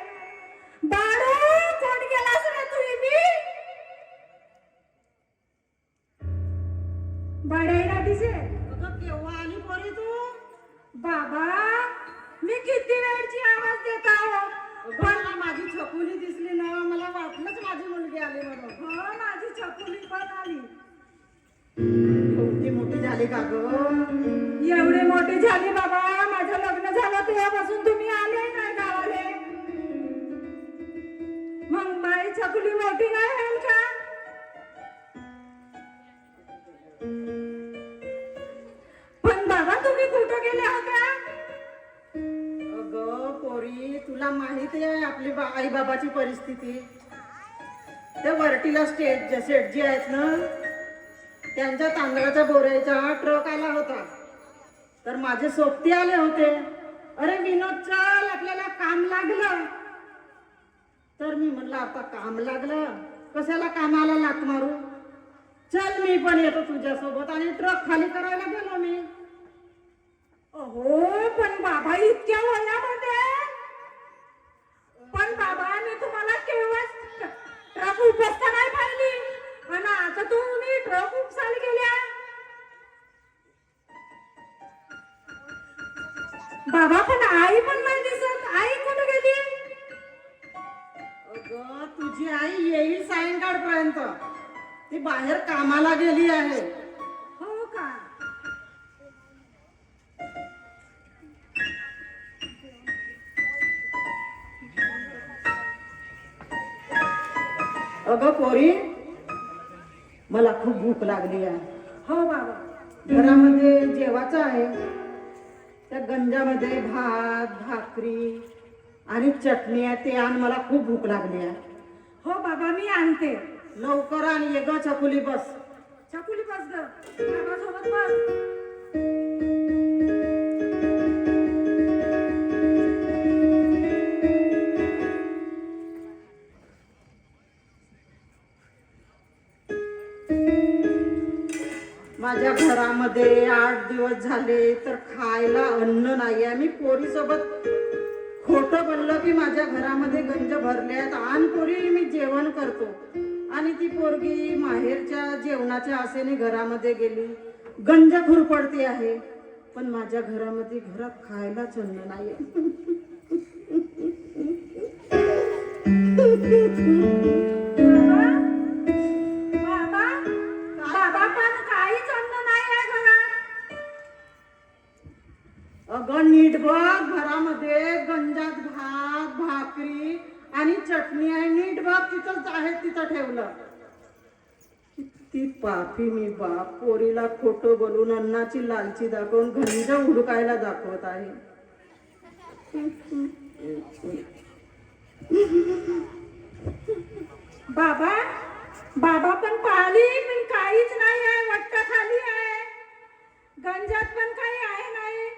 बाळू, कोण गेलास रे तू? बाळाही ना दिसे. अगं, केव्हा आली पोरी तू? बाबा, मी किती वेळची आवाज देत आहो. मला माझी छकुली दिसली ना, मला वाटलंच माझी मुलगी आली म्हणून. हो, माझी छकुली पण आली. एवढी मोठी झाली का ग? एवढे मोठे झाले बाबा, माझं लग्न झालं तेव्हापासून तुम्ही आले नाही गावाले. मग बाई छकुली मोठी नाही होईल का? पण बाबा, तुम्ही कुठं गेले होत्या? अगं पोरी, तुला माहिती आहे आपली आई बाबाची परिस्थिती. त्या वरटीला शेटजी आहेत ना, त्यांच्या तांदळाच्या बोऱ्याचा ट्रक आला होता, तर माझे सोबती आले होते. अरे विनोद चल आपल्याला काम लागलं. तर मी म्हणलं आता काम लागलं कशाला कामाला लात मारू, चल मी पण येतो तुझ्यासोबत. आणि ट्रक खाली करायला गेलो मी. हो पण बाबा इतक्या वयामध्ये, पण बाबा मी तुम्हाला केव्हा ट्रक उपसता नाही पाहिली आणि आता तुम्ही ट्रक उपसायला गेल्या. बाबा पण आई पण नाही दिसत, आई कुठे गेली? अगं तुझी आई येईल सायंकाळ पर्यंत, ती बाहेर कामाला गेली आहे. हो का? अगं पोरी मला खूप भूक लागली आहे. हो बाबा. घरामध्ये जेवायचं आहे, त्या गंजामध्ये भात भाकरी आणि चटणी आहे, ते आण, मला खूप भूक लागली आहे. हो बाबा मी आणते. लवकर आणि ये ग छकुली बस. छकुली बस ग, बाबा सोबत बस. माझ्या घरामध्ये 8 दिवस झाले तर खायला अन्न नाही आहे. मी पोरी सोबत खोटं बोललं की माझ्या घरामध्ये गंज भरले आहेत, आण पोरी मी जेवण करतो. आणि ती पोरगी माहेरच्या जेवणाच्या आसेने घरामध्ये गेली, गंज खुरपडती आहे. पण माझ्या घरामध्ये घरात खायलाच अन्न नाही आहे. बाबा बाबा पण काहीच अन्न नाही आहे घरात. अगं नीट बघ, घरामध्ये गंजात भात भाकरी आणि चटणी आहे, नीट बघ तिथंच आहे, तिथं ठेवलं. किती पापी मी बाप, पोरीला खोटं बोलून अन्नाची लालची दाखवून गंज हुडकायला दाखवत आहे. बाबा बाबा पण पाहिली पण काहीच नाही आहे, वट्टा खाली आहे, गंजात पण काही आहे नाही.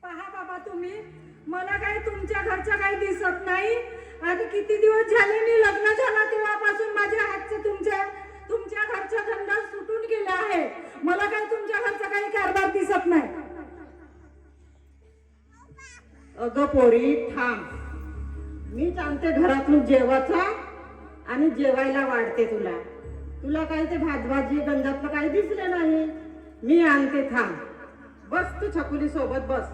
पहा बाबा तुम्ही, मला काही तुमच्या घरचं काही दिसत नाही. आता किती दिवस झाले मी लग्न झालं तेव्हापासून माझ्या हातचं तुमच्या घरचा धंदा सुटून गेला आहे. मला काही तुमच्या घरचा काही कारभार दिसत नाही. अगं पोरी थांब, मी आणते घरातून जेवायचा आणि जेवायला वाढते तुला. तुला काही ते भात भाजी गंजातलं काही दिसलं नाही, मी आणते, थांब. बस तू छकुली सोबत बस.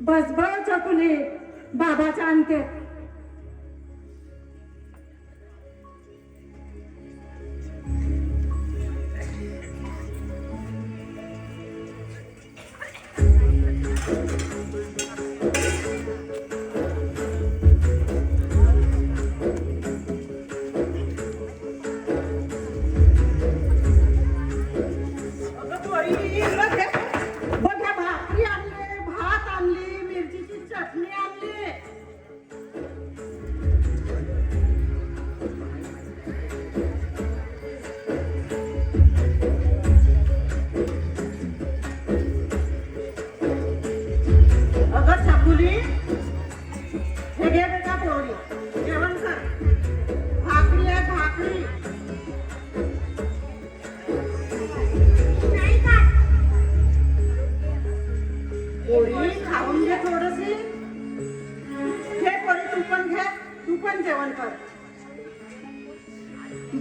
बस बस छकुली, बाबाच्या आणते.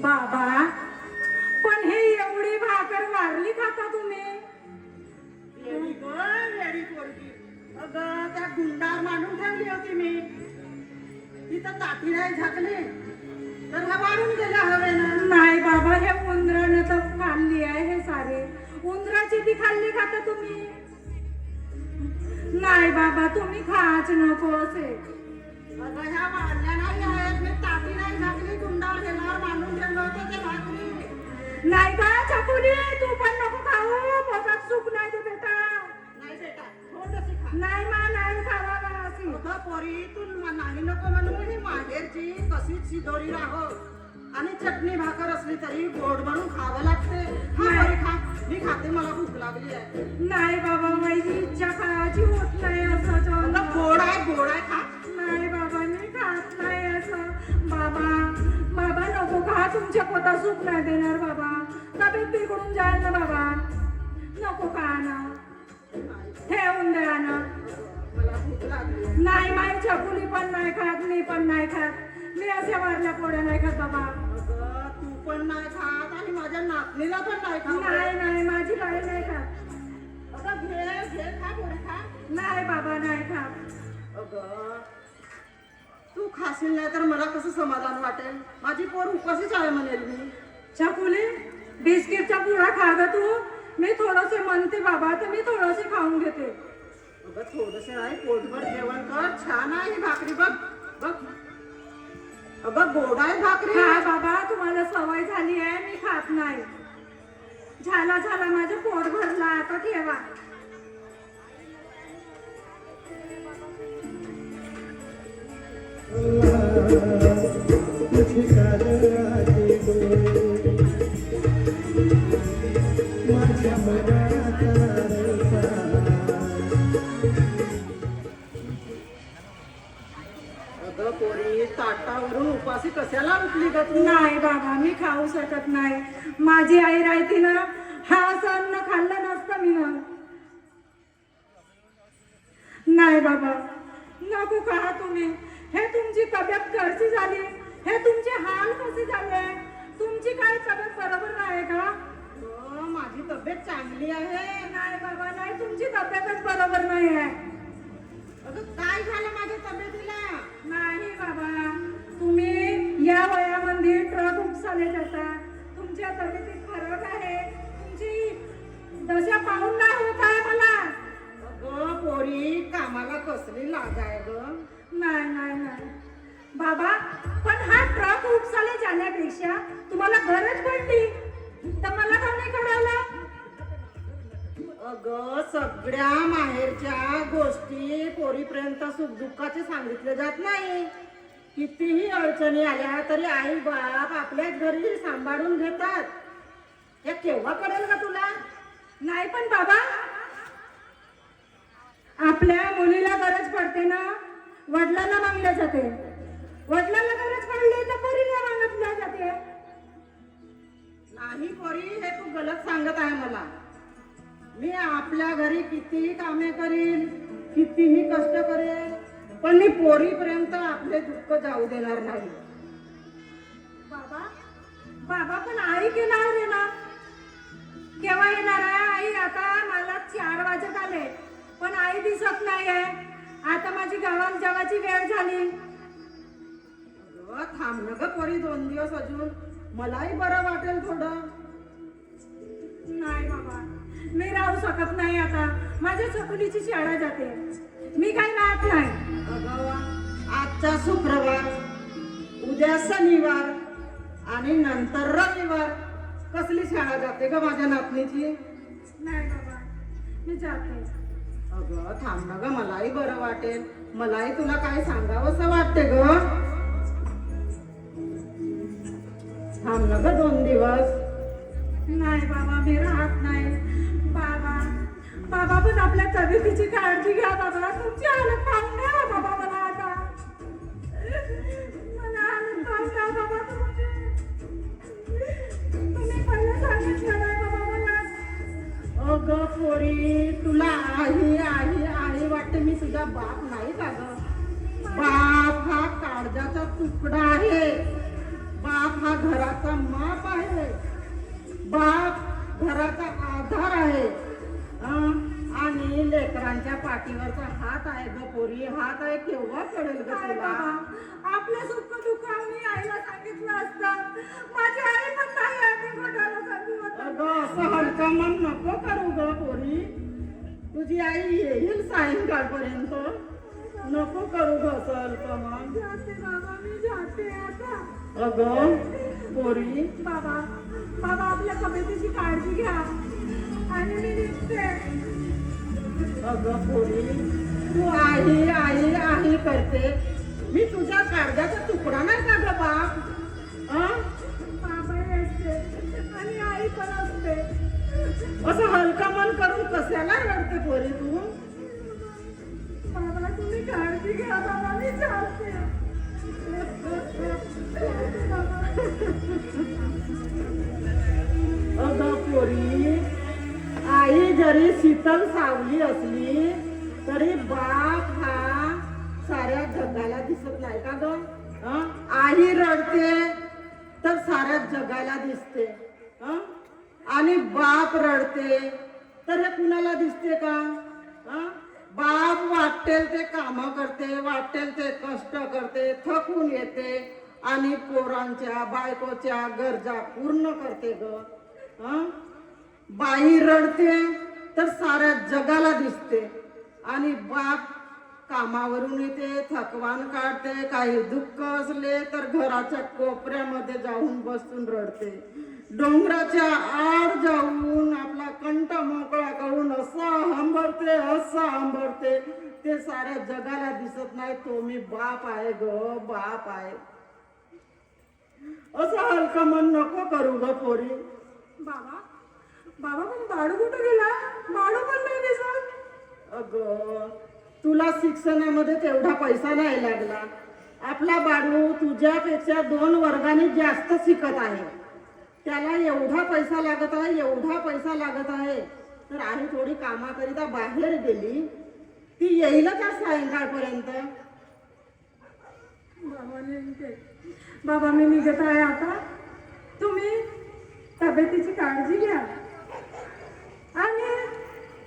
बाबा पण हे एवढी भाकर वारली खाता तुम्ही? अगं त्या गुंडार मांडून ठेवली होती मी, तिथं ताटी नाही झाकली तर हा वाढून गेला हवे ना. नाही बाबा, हे उंदराने तर खाल्ली आहे. हे सारे उंदराची ती खाल्ली खाता तुम्ही? नाही बाबा, तुम्ही खाच नको असे. अगं ह्या वाढल्या नाही आहेत, मी ताटी नाही झाकली, गुंडार गेल्यावर मांडून ठेवलं होतं ते भाकरी. नाही का छकुली, तू पण नको खाऊ, पोटात सुख नाही ते बेटा. नाही बेटा, थोडंशी खा. नाही मा, नाही खावा का अशी. अगं पोरी, तू नाही नको म्हणू, ही माहेरची कशीच शिदोरी राहो आणि चटणी भाकर असली तरी गोड म्हणून खावं लागते. खा बरी खा. मी खाते, मला भूक लागली आहे. नाही बाबा माझी इच्छा खायची होत नाही असं अगं गोड आहे खा. नाही बाबा मी खात नाही असं. बाबा बाबा नको खा, तुमच्या पोटात सुख नाही देणार बाबा. तब्येत बिघडून जाईल ना बाबा. नको खा ना, ठेवून द्या ना. मला भूक लागली आहे. नाही माझी चकुली पण नाही खात, मी पण नाही खात. मी अशा वारल्या पोळ्या नाही खात बाबा. अगं तू पण नाही खात आणि माझ्या नातनीला पण नाही खात. नाही माझी बाई नाही खात. अगं घे खा, गोड खा. नाही बाबा नाही खात. अगं तू खाशील नाही तर मला कसं समाधान वाटेल. माझी पोर उपाशीच आहे म्हणेल मी. चकुली बिस्किटचा पुडा खा ग तू. मी थोडंसे म्हणते बाबा, तर मी थोडंसे खाऊन घेते. अगं थोडस आहे, पोटभर जेवण कर. छान आहे ही भाकरी, बघ बघ. अगं गोड आहे भाकरी. खा बाबा, तुम्हाला सवय झाली आहे, मी खात नाही. झाला माझं पोट भरला, आता ठेवा. अगं पोरी, ताटावरून उपाशी कशाला उठली ग तू? नाही बाबा मी खाऊ शकत नाही. माझी आई राहती ना, हा अन्न खाल्लं नसतं मी ना. नाही बाबा नको खा तुम्ही. हे तुमची तब्येत कशी झाली, हे तुमचे हाल कसे झाले. तुमची काय तब्येत बरोबर नाही का? अगं, माझी तब्येत चांगली आहे. नाही बाबा नाही, तुमची तब्येतच बरोबर नाही आहे. अगं काय झालं माझ्या तब्येतीला? नाही बाबा, तुम्ही या वयामध्ये ट्रक उपसाले जाता. तुमच्या तब्येतीत फरक आहे. तुमची दशा पाहून नाही होत आहे मला. अगं पोरी, कामाला कसली लाज आहे ग. नाही बाबा, पण हा ट्रक उपसाले जाण्यापेक्षा तुम्हाला गरज पडली तर मला का नाही कळालं? अगं सगळ्या माहेरच्या गोष्टी पोरीपर्यंत सुखदुःखाचे सांगितले जात नाही. कितीही अडचणी आल्या तरी आई बाप आपल्याच घरी सांभाळून घेतात. या केव्हा कळेल का तुला? नाही पण बाबा, आपल्या मुलीला गरज पडते ना, वडिलांना मागल्या जाते. वडिलांना गरज पडली तर पोरीला मागितल्या जाते. नाही पोरी, हे तू गलत सांगत आहे मला. मी आपल्या घरी कितीही कामे करीन, कितीही कष्ट करेन, पण मी पोरीपर्यंत आपले दुःख जाऊ देणार नाही. बाबा पण आई केला रे ना. केव्हा येणार आहे आई? आता मला 4 वाजत आले पण आई दिसत नाही आहे. आता माझी गावात जेवायची वेळ झाली. अगं थांब ना ग पोरी, 2 दिवस अजून, मलाही बरं वाटेल थोडं. नाही बाबा मी राहू शकत नाही. आता माझ्या चकुलीची शाळा जाते, मी काही राहत नाही. अगं आजचा शुक्रवार, उद्या शनिवार आणि नंतर रविवार. कसली शाळा जाते ग माझ्या नातनीची? नाही बाबा मी जाते. अगं थांब ना ग, मलाही बरं वाटेल. मलाही तुला काय सांगावंसं वाटते ग. थांब ना ग 2 दिवस. नाही बाबा मी राहत नाही. बाबा पण आपल्या तब्येतीची काळजी घ्या बाबा. तुमची हालत पाहून द्या बाबा मला. आता मला हालत पाहून द्या बाबा तुमची. तुम्ही पहिले सांगितलं नाही बाबा मला. अगं पोरी, तुला आई आई आई वाटते. मी तुझा बाप नाही का ग? बाप हा काळजाचा तुकडा आहे. बाप हा घराचा माप आहे. बाप घराचा आधार आहे. आणि लेकरांच्या पाठीवरचा हात आहे ग पोरी, हात आहे. केव्हा कळेल ग नाही तुला? बाबा, आपलं सुख दुःख मी आईला सांगितलं असतं. माझी आई पण नाही आहे, मी कोणाला सांगू आता? अगं असं हलका मन नको करू ग पोरी. तुझी आई येईल सायंकाळपर्यंत. नको करू ग असं हलकं मन. जाते बाबा मी जाते आता. अगं पोरी, बाबा आपल्या तब्येतीची काळजी घ्या आणि मी निघते. अगं पोरी, तू आई आई आई करते. मी तुझ्या काळजाचा तुकडा नाही का ग बाप? बाबा असते आणि आई पण असते. असं हलका मन करून कशाला रडते पोरी तू? बाबा तुम्ही काळजी घ्या बाबा मी चालते अगं पोरी, आई जरी शीतल सावली असली तरी बाप हा साऱ्या जगाला दिसत नाही का ग? हं? आई रडते तर साऱ्या जगाला दिसते, हं? आणि बाप रडते तर हे कुणाला दिसते का? हं? बाप वाटेल ते काम करते, वाटेल ते कष्ट करते, थकून येते आणि पोरांच्या बायकोच्या गरजा पूर्ण करते ग. हं? बाई रडते तर साऱ्या जगाला दिसते आणि बाप कामावरून येते, थकवान काढते, काही दुःख असले तर घराच्या कोपऱ्यामध्ये जाऊन बसून रडते, डोंगराच्या आड जाऊन आपला कंठ मोकळा करून असं हंबरते, ते साऱ्या जगाला दिसत नाही. तो मी बाप आहे ग, बाप आहे. असं हलका मन नको करू ग पोरी. बाबा बाबा पण बाळू कुठं गेला? बाळू पण नाही दिसत. अगं तुला शिक्षणामध्ये तेवढा पैसा नाही लागला. आपला बाळू तुझ्यापेक्षा 2 वर्गाने जास्त शिकत आहे. त्याला एवढा पैसा लागत आहे, तर आई थोडी कामाकरिता बाहेर गेली, ती येईल का सायंकाळपर्यंत? बाबा मी निघत आहे आता. तुम्ही तब्येतीची काळजी घ्या आणि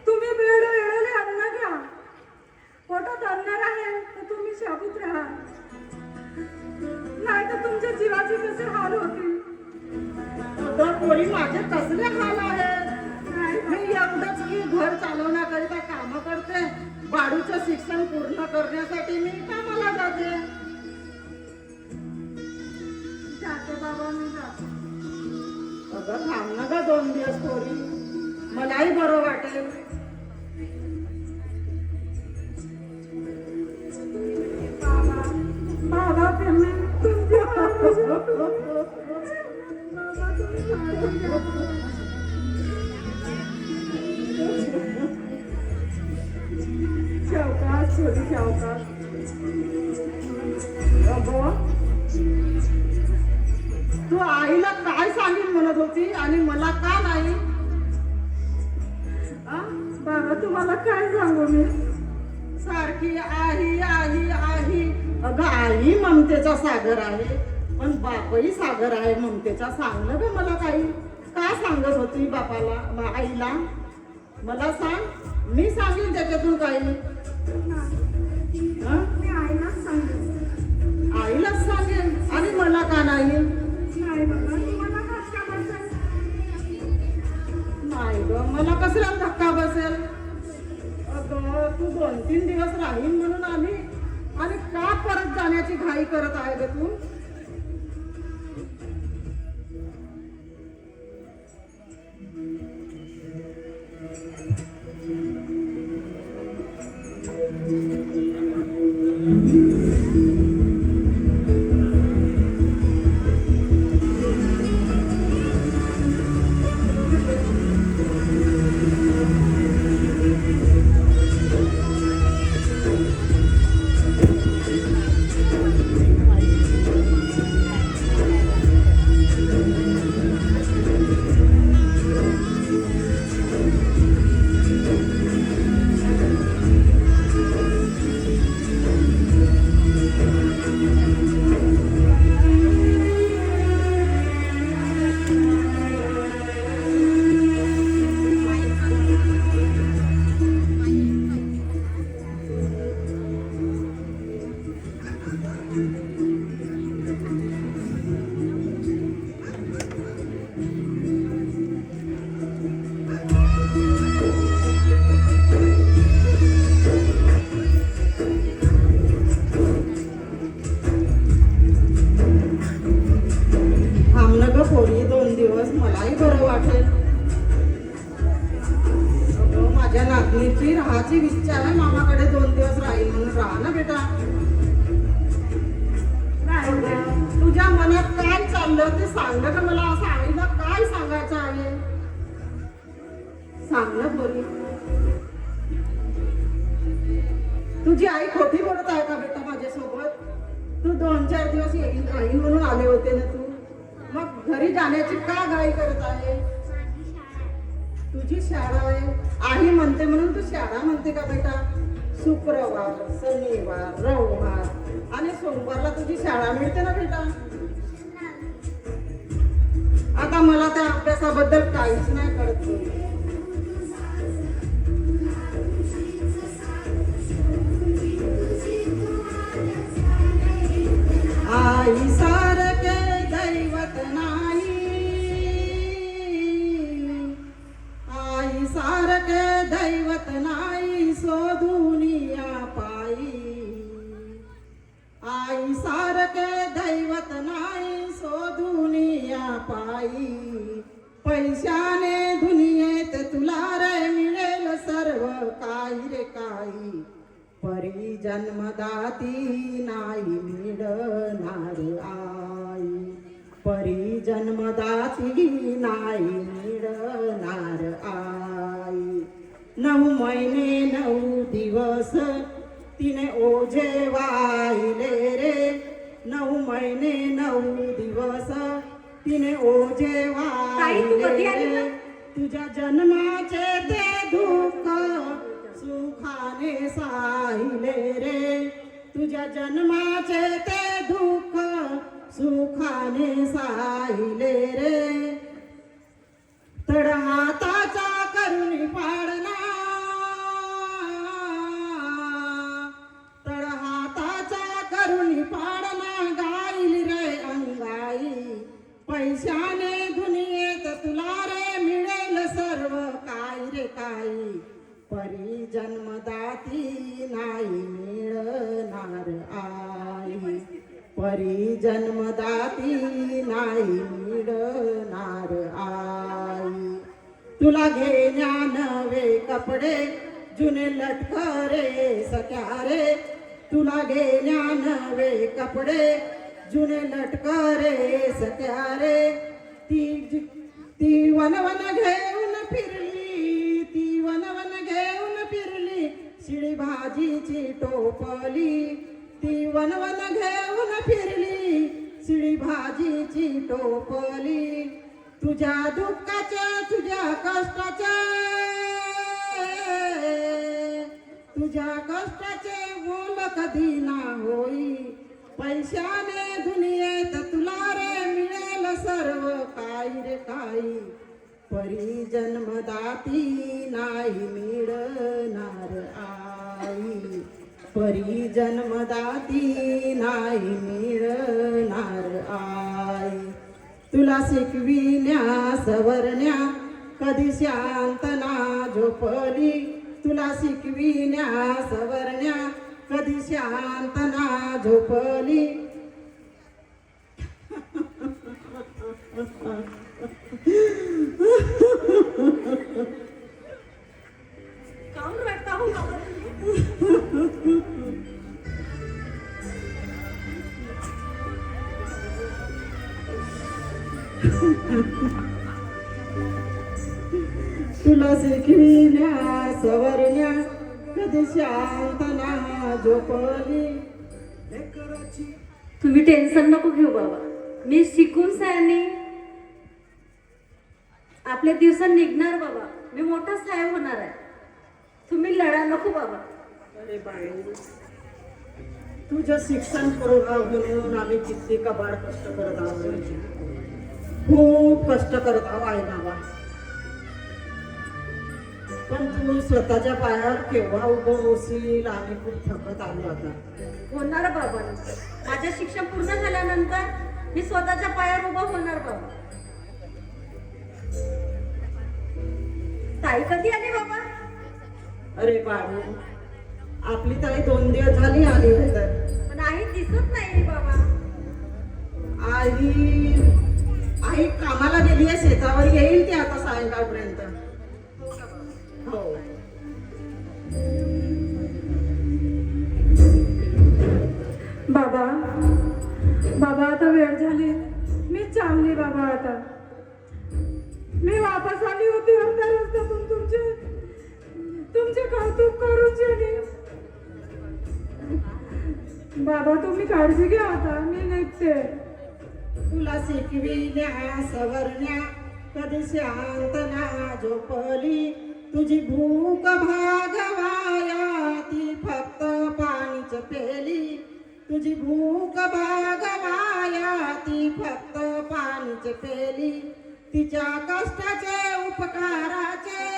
तुम्ही वेळोवेळी अन्न घ्या. पोटात अन्न राहील तर तुम्ही शाबूत राहा, नाही तर तुमच्या जीवाचे कसे हाल होतील. अगं पोरी, माझे कसले हाल आहेत? मी एवढंच की घर चालवण्याकरिता काम करते, बाळूचं शिक्षण पूर्ण करण्यासाठी मी कामाला जाते. बाबा मी जाते. अगं थांब ना ग 2 दिवस पोरी, मलाही बरं वाटेल. बाबा तुम्ही तुमची काळजी घ्या. बाबा तुम्ही काळजी घ्या. सावकाश छोटी सावकाश. अगं तू आईला काय सांगेल म्हणत होती आणि मला का नाही? बाबा तुम्हाला काय सांगू मी? सारखी आई आई आई. अगं आई ममतेचा सागर आहे, पण बापही सागर आहे ममतेचा. सांगलं ग मला काही? का सांगत होती बापाला, आईला? मला सांग, मी सांगेन त्याच्यातून काही. मी आईलाच सांगेन. आईलाच सांगेन आणि मला का नाही? नाही बाबा तुम्हाला धक्का बसेल. नाही ग, मला कसला धक्का बसेल? अगं तू 2-3 दिवस राहीन म्हणून आली आणि का परत जाण्याची घाई करत आहे ग तू? पोरी 2 दिवस, मलाही बरं वाटेल. अगं माझ्या नातनीची राहायची इच्छा आहे, मामाकडे 2 दिवस राहील म्हणून. राहा ना बेटा. तुझ्या मनात काय चाललं ते सांगलं का मला? असं आईला काय सांगायचं आहे? सांग ना पोरी, तुझी आई खोटी बोलत आहे का बेटा माझ्यासोबत? तू 2-4 दिवस येईल राहील म्हणून आले होते ना तू, मग घरी जाण्याची का घाई करत आहे? तुझी शाळा आहे, आई म्हणते म्हणून तू शाळा म्हणते का बेटा? शुक्रवार, शनिवार, रविवार आणि सोमवारला तुझी शाळा मिळते ना बेटा. आता मला त्या अभ्यासाबद्दल काहीच नाही कळत. आई सारखे दैवत नाही, आई सारखे दैवत नाही शोधुनिया पायी, आई सारखे दैवत नाही शोधुनिया पायी. पैशाने दुनियेत तुला रे मिळेल सर्व काही रे काही, परी जन्मदाती नाही मिळणार आई, परी जन्मदाती नाही मिळणार आई. 9 महिने 9 दिवस तिने ओझे वाहिले रे, 9 महिने 9 दिवस तिने ओझे वाहिले रे. तुझ्या जन्माचे ते दुःख सुखाने साहिले रे, तुझ्या जन्माचे ते दुःख सुखाने साहिले रे. तड हाताचा करुणी पाडला, तड हाताचा करुणी पाडला गाईल रे अंगाई. पैशाने दुनियेत तुला रे मिळेल सर्व काही रे काही, परी जन्मदाती नाही मिळणार आई, परी जन्मदाती नाही मिळणार आई. तुला घेण्या नवे कपडे जुने लटकरे सख्या रे, तुला घेण्या नवे कपडे जुने लटकरे सख्या रे. ती वनवन घेऊन फिरली, ती वनवन घेऊन फिरली शिळी भाजीची टोपली, ती वनवन घेऊन फिरली शिळी भाजीची टोपली. तुझ्या दुःखाचे तुझ्या कष्टाचे, तुझ्या कष्टाचे मोल कधी ना होई. पैशाने दुनियेत तुला रे मिळेल सर्व काही रे काही, परी जन्मदाती नाही मिळणार आई, परी जन्मदाती नाही मिळणार आई. तुला शिकविण्या सवरण्या कधी शांत ना झोपली, तुला शिकविण्या सवरण्या कधी शांत ना झोपली. काऊन रडता हो बाबा? तुला शिकविण्या सवरण्या कधी शांत ना झोपली. तुम्ही टेन्शन नको घेऊ बाबा, मी शिकून सायानी आपल्या दिवसात निघणार बाबा, मी मोठा साहेब होणार आहे. तुम्ही लढा नको बाबा. अरे बाई, तुझं शिक्षण पुरवावं म्हणून आम्ही किती कबाड कष्ट करत आहोत, खूप कष्ट करत आहोत आई बाबा. पण तू स्वतःच्या पायावर केव्हा उभं होशील, आम्ही खूप थकत आलो आता. होणार बाबा, माझं शिक्षण पूर्ण झाल्यानंतर मी स्वतःच्या पायावर उभं होणार बाबा. ताई कधी आली बाबा? अरे बाबू, आपली ताई 2 दिवस झाली आली होती, पण आई दिसत नाही बाबा. आई कामाला गेली आहे शेतावर, येईल ती आता सायंकाळपर्यंत. हो. बाबा, बाबा आता वेळ झाली, मी चालली बाबा. आता मी वापस आली होती अर्ध्या रस्त्यातून तुमच्या तुमचे कौतुक करू जणी. बाबा तुम्ही काळजी घ्या आता, मी निघते. तुला शिकविल्या सवरण्या कधी शांत ना झोपली, तुझी भूक भागवाया ती फक्त पाणीच पेली, तुझी भूक भागवाया ती फक्त पाणीच पेली, तिच्या कष्टाचे उपकाराचे,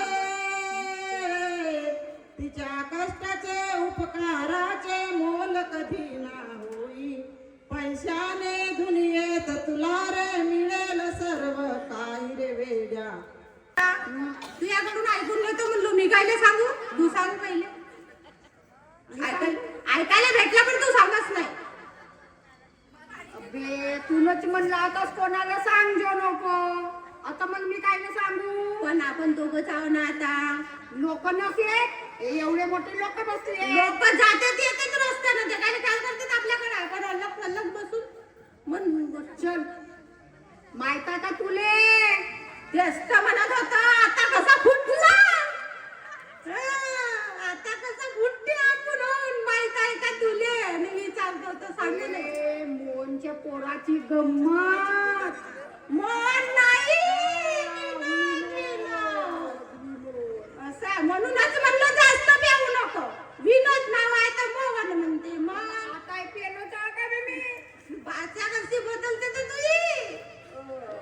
तिच्या कष्टाचे उपकाराचे मोल कधी ना होई, पैशाने दुनियेत तुला रे मिळेल सर्व काही रे वेड्या. तुझ्याकडून ऐकून घेतो म्हणलो मी, काय सांगू? तू सांग पहिले. ऐकायला भेटला पण तू सांगच नाही. अबे तूनच म्हणलं आताच कोणाला सांगजो नको. आता मग मी काय सांगू? पण आपण दोघंच आहो ना आता. लोक नसे एवढे मोठे लोक बसले. लोक जातात येतात रस्त्यानं, ते काय करतात आपल्याकडे. आपण अलग अलग बसून मन चल माहित आहे का तुले? तेच तर म्हणत होता. आता कसा फुटला, आता कसा फुटते आपण माहित आहे का तुले? आणि मी चालतो तर सांगू नये. अरे, मोहनच्या पोराची गंमत. मन नाही असं म्हणूनच म्हणलं जास्त पेऊ नको. विनोद नाव आहे तर मोहन म्हणते. मग काय पेलो का बे मी? भाषा कशी बदलते तर तुझी.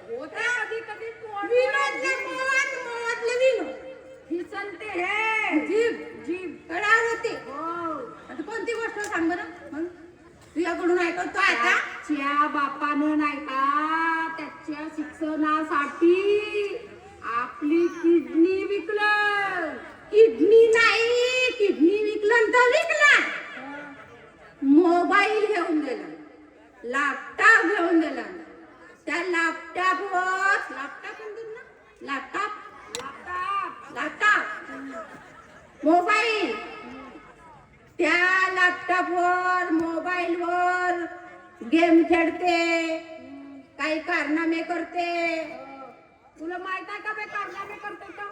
होते कधी कधी पोट विनोदले मोहन, मोहनले विनोद. फिसलते हे जीभ जीभ. कळा होते. हो. आता कोणती गोष्ट सांग बरं मग. तुझ्याकडून ऐकतो आता. त्याच्या बापानं नाही का त्याच्या शिक्षणासाठी आपली किडनी विकलं. किडनी नाही, किडनी विकलं तर विकला. मोबाईल घेऊन दिला, लॅपटॉप घेऊन दिला. त्या लॅपटॉपवर लॅपटॉप म्हणतात ना, लॅपटॉप मोबाईल. त्या लॅपटॉपवर मोबाईलवर गेम खेळते, काही कारनामे करते. तुला माहित आहे का बे कारनामे करते का?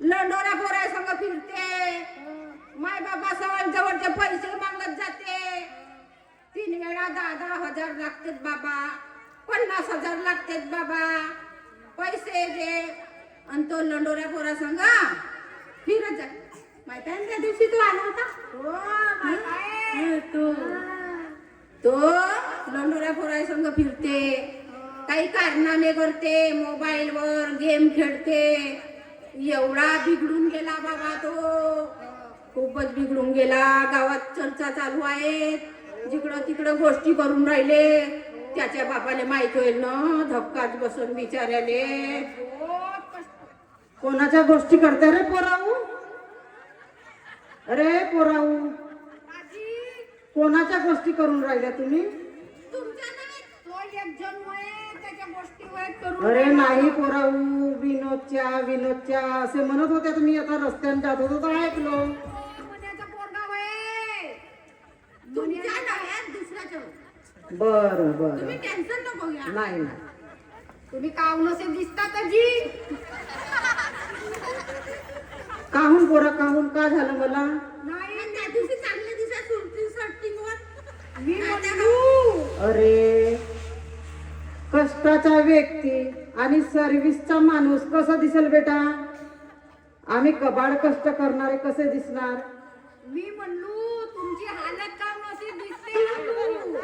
लंडोरा पोरा संग फिरते, माय बाबा जवळचे पैसे मागत जाते. 3 वेळा 10-10 हजार लागतात बाबा, 50,000 लागतात बाबा, पैसे दे. आणि तो लंडोऱ्या पोरा संग फिरत जाते. माहित आहे ना त्या दिवशी तू आला होता? हो माहित आहे. तो लंडोऱ्या पोरा संग फिरते, काही कारनामे करते, मोबाईलवर गेम खेळते. एवढा बिघडून गेला बाबा तो, खूपच बिघडून गेला. गावात चर्चा चालू आहेत, जिकडं तिकडं गोष्टी करून राहिले. त्याच्या बापाला माहित होईल ना, धक्काच बसून बिचाऱ्याले. कोणाच्या गोष्टी करते रे पोराऊ? अरे पोराऊ, कोणाच्या गोष्टी करून राहिल्या तुम्ही? तुमच्या नाही. तो एक जण वय त्याच्या गोष्टी वय करून. अरे नाही पोराऊ, विनोदच्या असे म्हणत होते तुम्ही. आता रस्त्याने जात होतो तर ऐकलो. मुन्याचा पोरगा वय. तुमच्या नाही, दुसऱ्याच्या. बरं बरं, तुम्ही टेन्शन नको घ्या. नाही नाही. तुम्ही काव नसे दिसता कधी. काहून पोरा काहून, का झालं मला? नाही आणि त्या दिवशी चांगले दिसत सुरती सटिंगवर मी म्हणू. अरे कष्टाचा व्यक्ती आणि सर्व्हिसचा माणूस कसा दिसेल बेटा? आम्ही कबाड कष्ट करणारे कसे दिसणार? मी म्हणलो तुमची हालत काम नसे दिसते म्हणलो.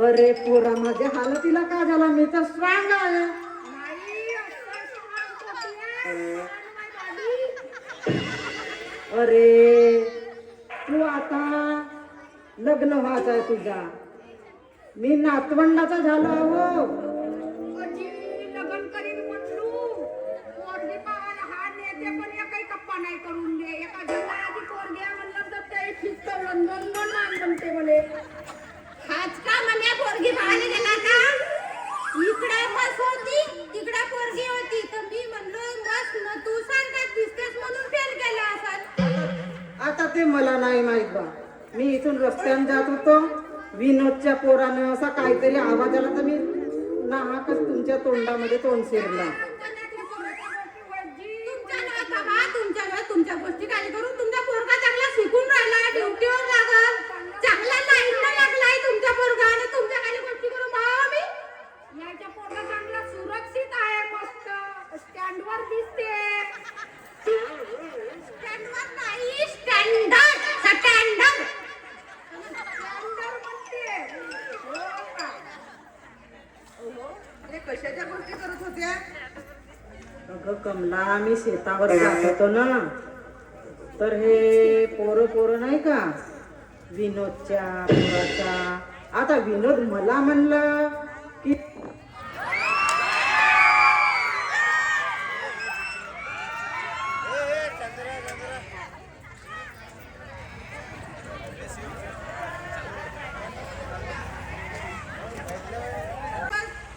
अरे पोरा, माझ्या हालतीला का झाला? मी तर स्ट्रॉंग आहे. नाही असं strong होतीये. अरे तू आता लग्न व्हायचं आहे तुझा, मी नातवंडाचा झालो हो. अजी लग्न करीन म्हटलू. पोरगी पावाला हा नेते पण एकही कप्पा नाही करून दे. एका जणाला आधी पोरगी आहे म्हणलं तर ते फिरतं लंडन नाही म्हणते म्हणे. हाच का म्हणे पोरगी पाहायला गेला का? इकडे बस होती, तिकडे पोरगी होती. तर मी म्हणलो बस न तू सांगत दिसतेस म्हणून फेल केला असेल. आता ते मला नाही माहित बा. मी इथून रस्त्याने जात होतो, विनोदच्या पोरानं असा काहीतरी आवाज आला तर मी नाहकच तुमच्या तोंडामध्ये तोंड शिरला. तुमच्या करत्या? अगं कमला, मी शेतावर जात होतो ना, तर हे पोरं नाही का विनोदच्या पोराचा, आता विनोद मला म्हणलं की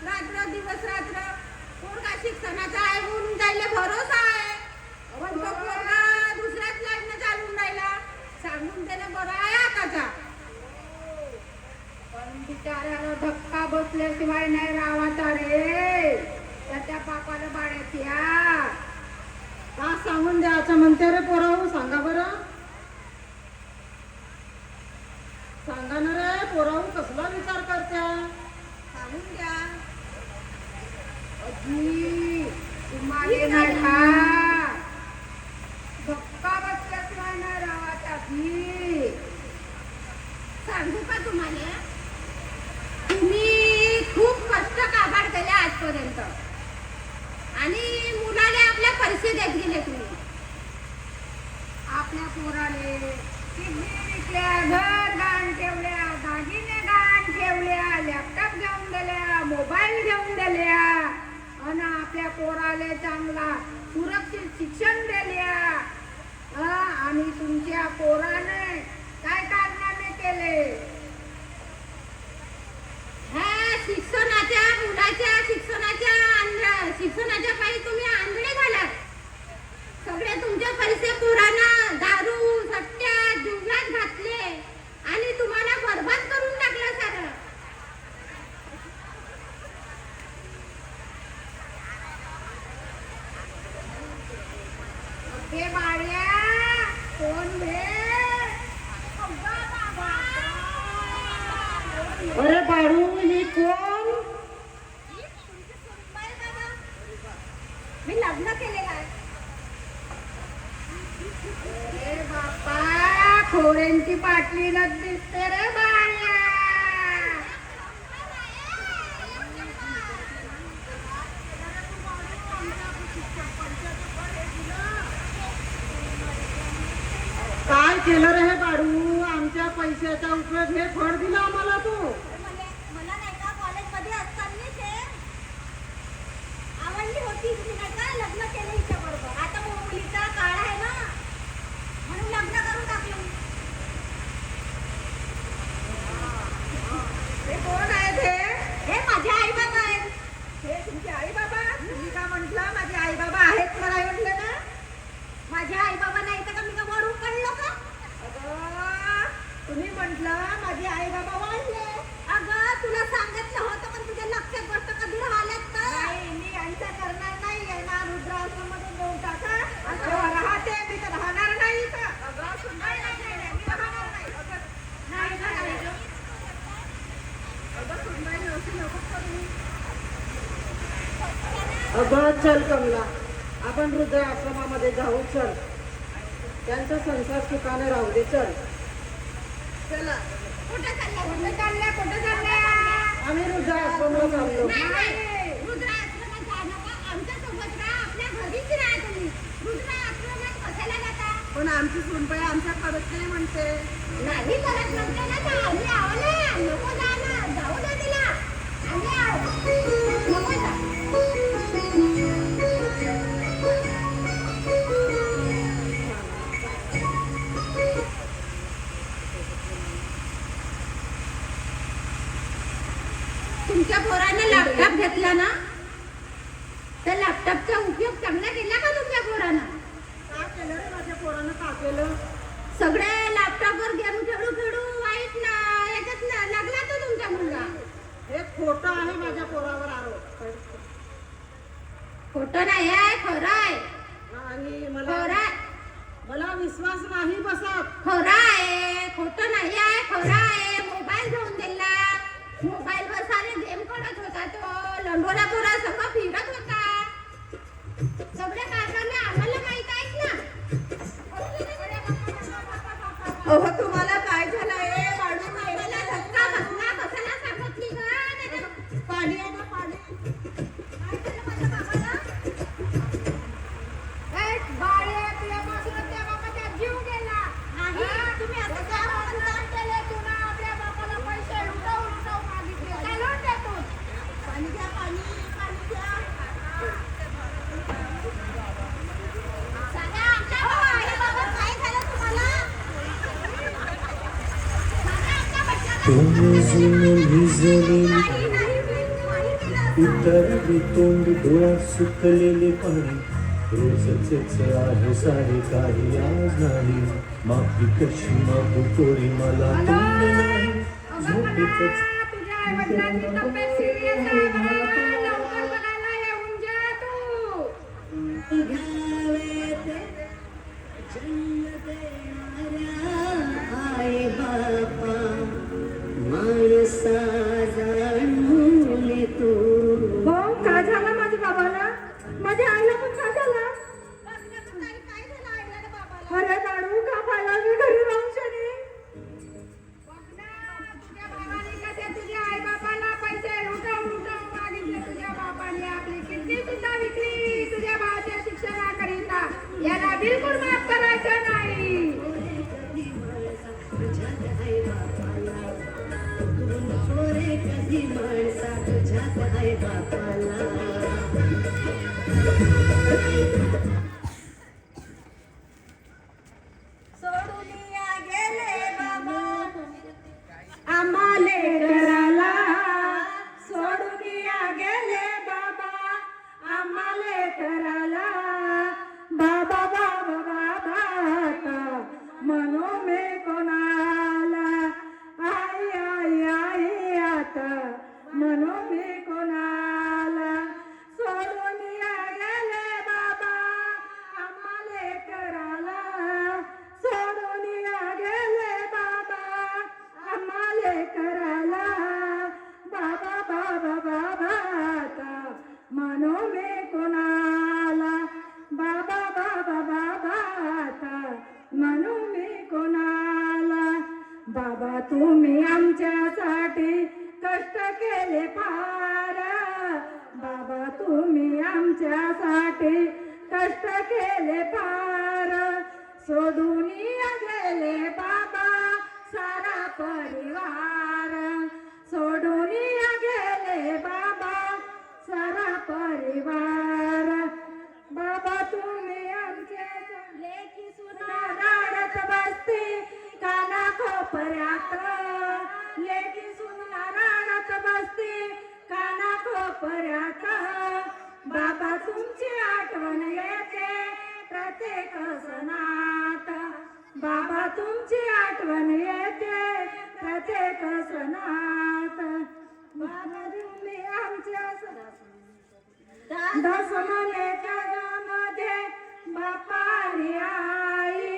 रात्र दिवस रात्र पोरगा शिक्षणाचा आहे म्हणून जायला भरोसा आहे, पण तो पोरगा दुसऱ्याच लग्न चालून राहिला, सांगून त्याने बरं आहे आताचा. पण बिचाऱ्याला धक्का बसल्याशिवाय नाही राहावाचा रे. त्याच्या बापाला बाळ्याची का सांगून द्यायचं म्हणते रे पोराऊ, सांगा बरं, सांगा ना रे पोराऊ, कसला विचार करत्या? सांगून द्या. अजी तुम्हाला नाही का धक्का बसल्याशिवाय नाही राहावाचा की. सांगू का तुम्हाला, तुम्ही खूप कष्ट काबाड केले आजपर्यंत आणि मुलाने आपल्या पैसे देत गेले तुम्ही. आपल्या पोराले किडनी विकल्या, घर घाण ठेवल्या, दागिने घाण ठेवल्या, लॅपटॉप घेऊन दिल्या, मोबाईल घेऊन दिल्या आणि आपल्या पोराले चांगला सुरक्षित शिक्षण दिल्या. आणि तुमच्या पोराने काय कारनामे केले? ह्या शिक्षणाच्या मुलाच्या शिक्षणाच्या पायी तुम्ही आंधळे झालात. सगळे तुमचे पैसे पोरांना दारू सट्ट्या जुगात घातले आणि तुम्हाला बरबाद करून टाकलं सारं. हे बाळ्या कोण रे? अरे बाळू, ही कोण? मी लग्न केलेलं आहे. अरे बाप्पा, खोऱ्यांची पाटली न दिसते रे बाळ्या. काय केलं रे हे बाळू? आमच्या पैशाचा उपयोग हे फळ दिला आम्हाला तू. मला नाही का कॉलेजमध्ये असताना ते आवडली होती, तुम्ही नाही का लग्न केलं हिच्या बरोबर. आता मुलीचा काळ आहे ना, म्हणून लग्न करून टाकलं. हे कोण आहेत हे? हे माझे आई बाबा आहेत. हे तुमचे आई बाबा? तुम्ही का म्हंटल माझे आई बाबा आहेत, मला म्हटलं ना. माझे आई बाबा नाही तर का मी का वर उकडलो का? अगं, तुम्ही म्हंटल माझे आई बाबा वाढले. अगं तुला सांगितलं होतं, पण तुझ्या लक्षात गोष्ट कधी राहिल्यात का? नाही, मी यांचं करणार नाही. यांना रुद्राश्रममध्ये देऊन टाका. तेव्हा राहते, मी तर राहणार नाही इथं. अगं, सुंदर नाही, मी राहणार नाही. नाही का नाही गं? अगं, सुंदर अशी नको करू. अगं चल कमला, आपण हृदय आश्रमामध्ये जाऊ, चल. त्यांचा संसार सुखाने राहू दे, चल. चला. कुठे चालल्या? कुठे चालल्या? कुठे चालल्या? आम्ही हृदय आश्रमाला चाललो. नाही. रुद्र आश्रमात जा नका. आमच्यासोबत राहा. आपल्या घरीच राहा तुम्ही. रुद्र आश्रमात कशाला जाता? पण आमची सुनबाई आमच्या करत नाही म्हणते. नाही करत म्हणते ना, तर आम्ही आहो ना. नको जा ना. जाऊ दे तिला. आम्ही आहो. नको जा. तुमच्या पोराने लॅपटॉप घेतला ना, त्या लॅपटॉपचा उपयोग चांगला केला का तुमच्या पोरानं? का केलं रे माझ्या पोरानं, का केलं? सगळे लॅपटॉपवर गेम खेळू खेळू वाईट ना याच्यात ना लागला तो तुमचा मुलगा. हे खोटं आहे माझ्या पोरावर आरोप. खोटं नाही आहे, खरं आहे. आणि खरं आहे. मला विश्वास नाही बसत. खरं आहे, खोटं नाही आहे, खरं आहे. मोबाईल घेऊन दिला, मोबाईलवर सारे गेम खेळत होता तो, लंडोरा पोरा सगळं फिरत होता. सगळे कारणाने आम्हाला माहित आहेत ना. अहो, तुम्हाला काय झालंय? वाढून मला धक्का बसला, कशाला सांगितली गं? पाणी आहे ना, पाणी. काय झालं माझ्या भिजलेली उतरली तोंड डोळ्यात सुकलेले पाणी रोजच आहे सारे काही आज नाही माफी कशी माफू कोरी मला तोंड नाही झोपेतच तुझ्या आईवडिलांची तब्येत सिरियस आहे बाळा. लवकर बघायला येऊन जा तू. आय बापा माणसा जाणून तू हो काय झालं माझ्या बाबाला? माझ्या आईला पण काय झालं? अरे दारू का पाहिला मी घरी राहून शनी? तुझ्या बाबाने कसे तुझ्या आई बाबाला पैसे लुटवून मागितले. तुझ्या बाबाने आपली किडनी सुद्धा विकली तुझ्या भावाच्या शिक्षणाकरिता. याला बिलकुल माफ करायचं नाही. कधी माणसा तुझ्यात आहे बापाला सोडूनिया गेले बाबा आम्हाले कराला सोडूनिया गेले बाबा आम्हाले कराला. बाबा बाबा बाबा आता मनो मे कोणाला. आई आई आई आता मनो मे कोणाला. सोडूनिया गेले बाबा आम्हाले कराला. सोडूनिया गेले बाबा आम्हाले कराला. बाबा बाबा बाबा आता मनो मे कोणाला. बाबा बाबा बाबा आता मनो मे कोणाला. बाबा तुम्ही आमच्यासाठी कष्ट केले फार. बाबा तुम्ही आमच्यासाठी कष्ट केले फार. सोडून गेले बाबा सारा परिवार. सोडून गेले बाबा सारा परिवार. बाबा तुम्ही आमच्या लेकी सुना रडत बसते काना कोपऱ्यात. लेकी सुना रडत बसते काना कोपऱ्यात. बाबा तुमची आठवण येते प्रत्येक सणात. बाबा तुमची आठवण येते प्रत्येक सणात. बाबा तुम्ही आमच्या दसमने जगामध्ये बापा आणि आई.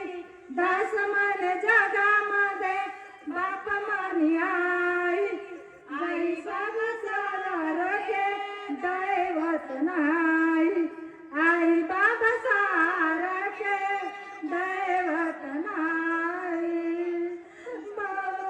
दसमन जगामध्ये बाप आणि आई. आई बाबाचा रगे दैवत नाही. आई बाबा सारखे दैवत नाही. बाबा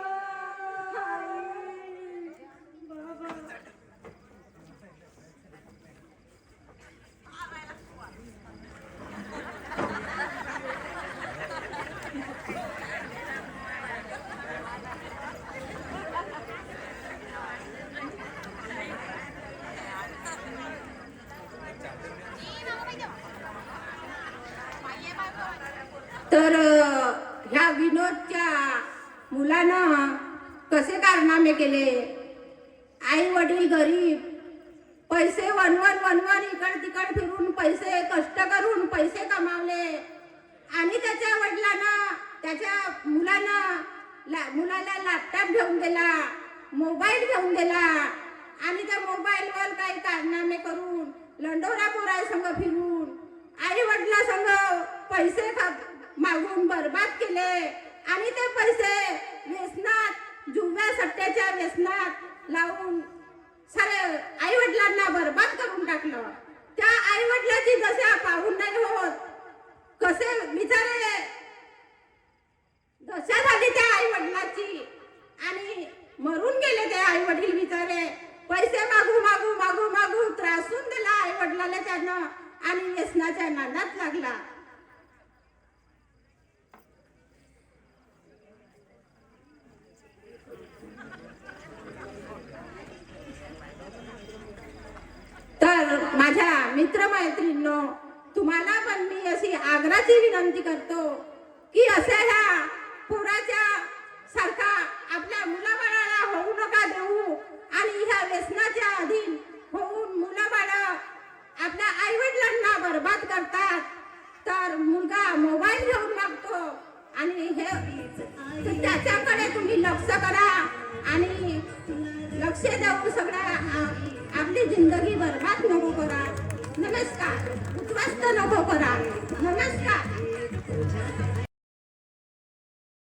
तर ह्या विनोदच्या मुलानं कसे कारनामे केले. आई वडील गरीब, पैसे वनवन इकड तिकड फिरून पैसे कष्ट करून पैसे कमावले आणि त्याच्या वडिलांना त्याच्या मुलाला लॅपटॉप घेऊन दिला, मोबाईल घेऊन दिला आणि त्या मोबाईलवर काही कारनामे करून लंडोरा पोराय संग फिरून आई वडिला संग पैसे मागून बर्बाद केले आणि ते पैसे व्यसनात जुव्या सट्ट्याच्या व्यसनात लावून सारे आई वडिलांना बर्बाद करून टाकलं. त्या आई वडिलाची दशा पाहून नाही होत. कसे बिचारे दशा झाली त्या आई वडिलाची आणि मरून गेले ते आई वडील बिचारे. पैसे मागू त्रासून दिला आई वडिलाला त्यानं आणि व्यसनाच्या नादात लागला. तर माझ्या मित्रमैत्रिणींनो, तुम्हाला पण मी अशी आग्रहाची विनंती करतो की अशा ह्या पोराच्या सारखा आपल्या मुलाबाळाला होऊ नका देऊ आणि ह्या व्यसनाच्या अधीन होऊन मुलाबाळ आपल्या आई वडिलांना बर्बाद करतात. तर मुलगा मोबाईल घेऊन मागतो आणि हे तर त्याच्याकडे तुम्ही लक्ष करा आणि लक्ष देऊन सगळ्या आपली जिंदगी बर्बाद नको करा. नमस्कार. उद्ध्वस्त नको करा. नमस्कार.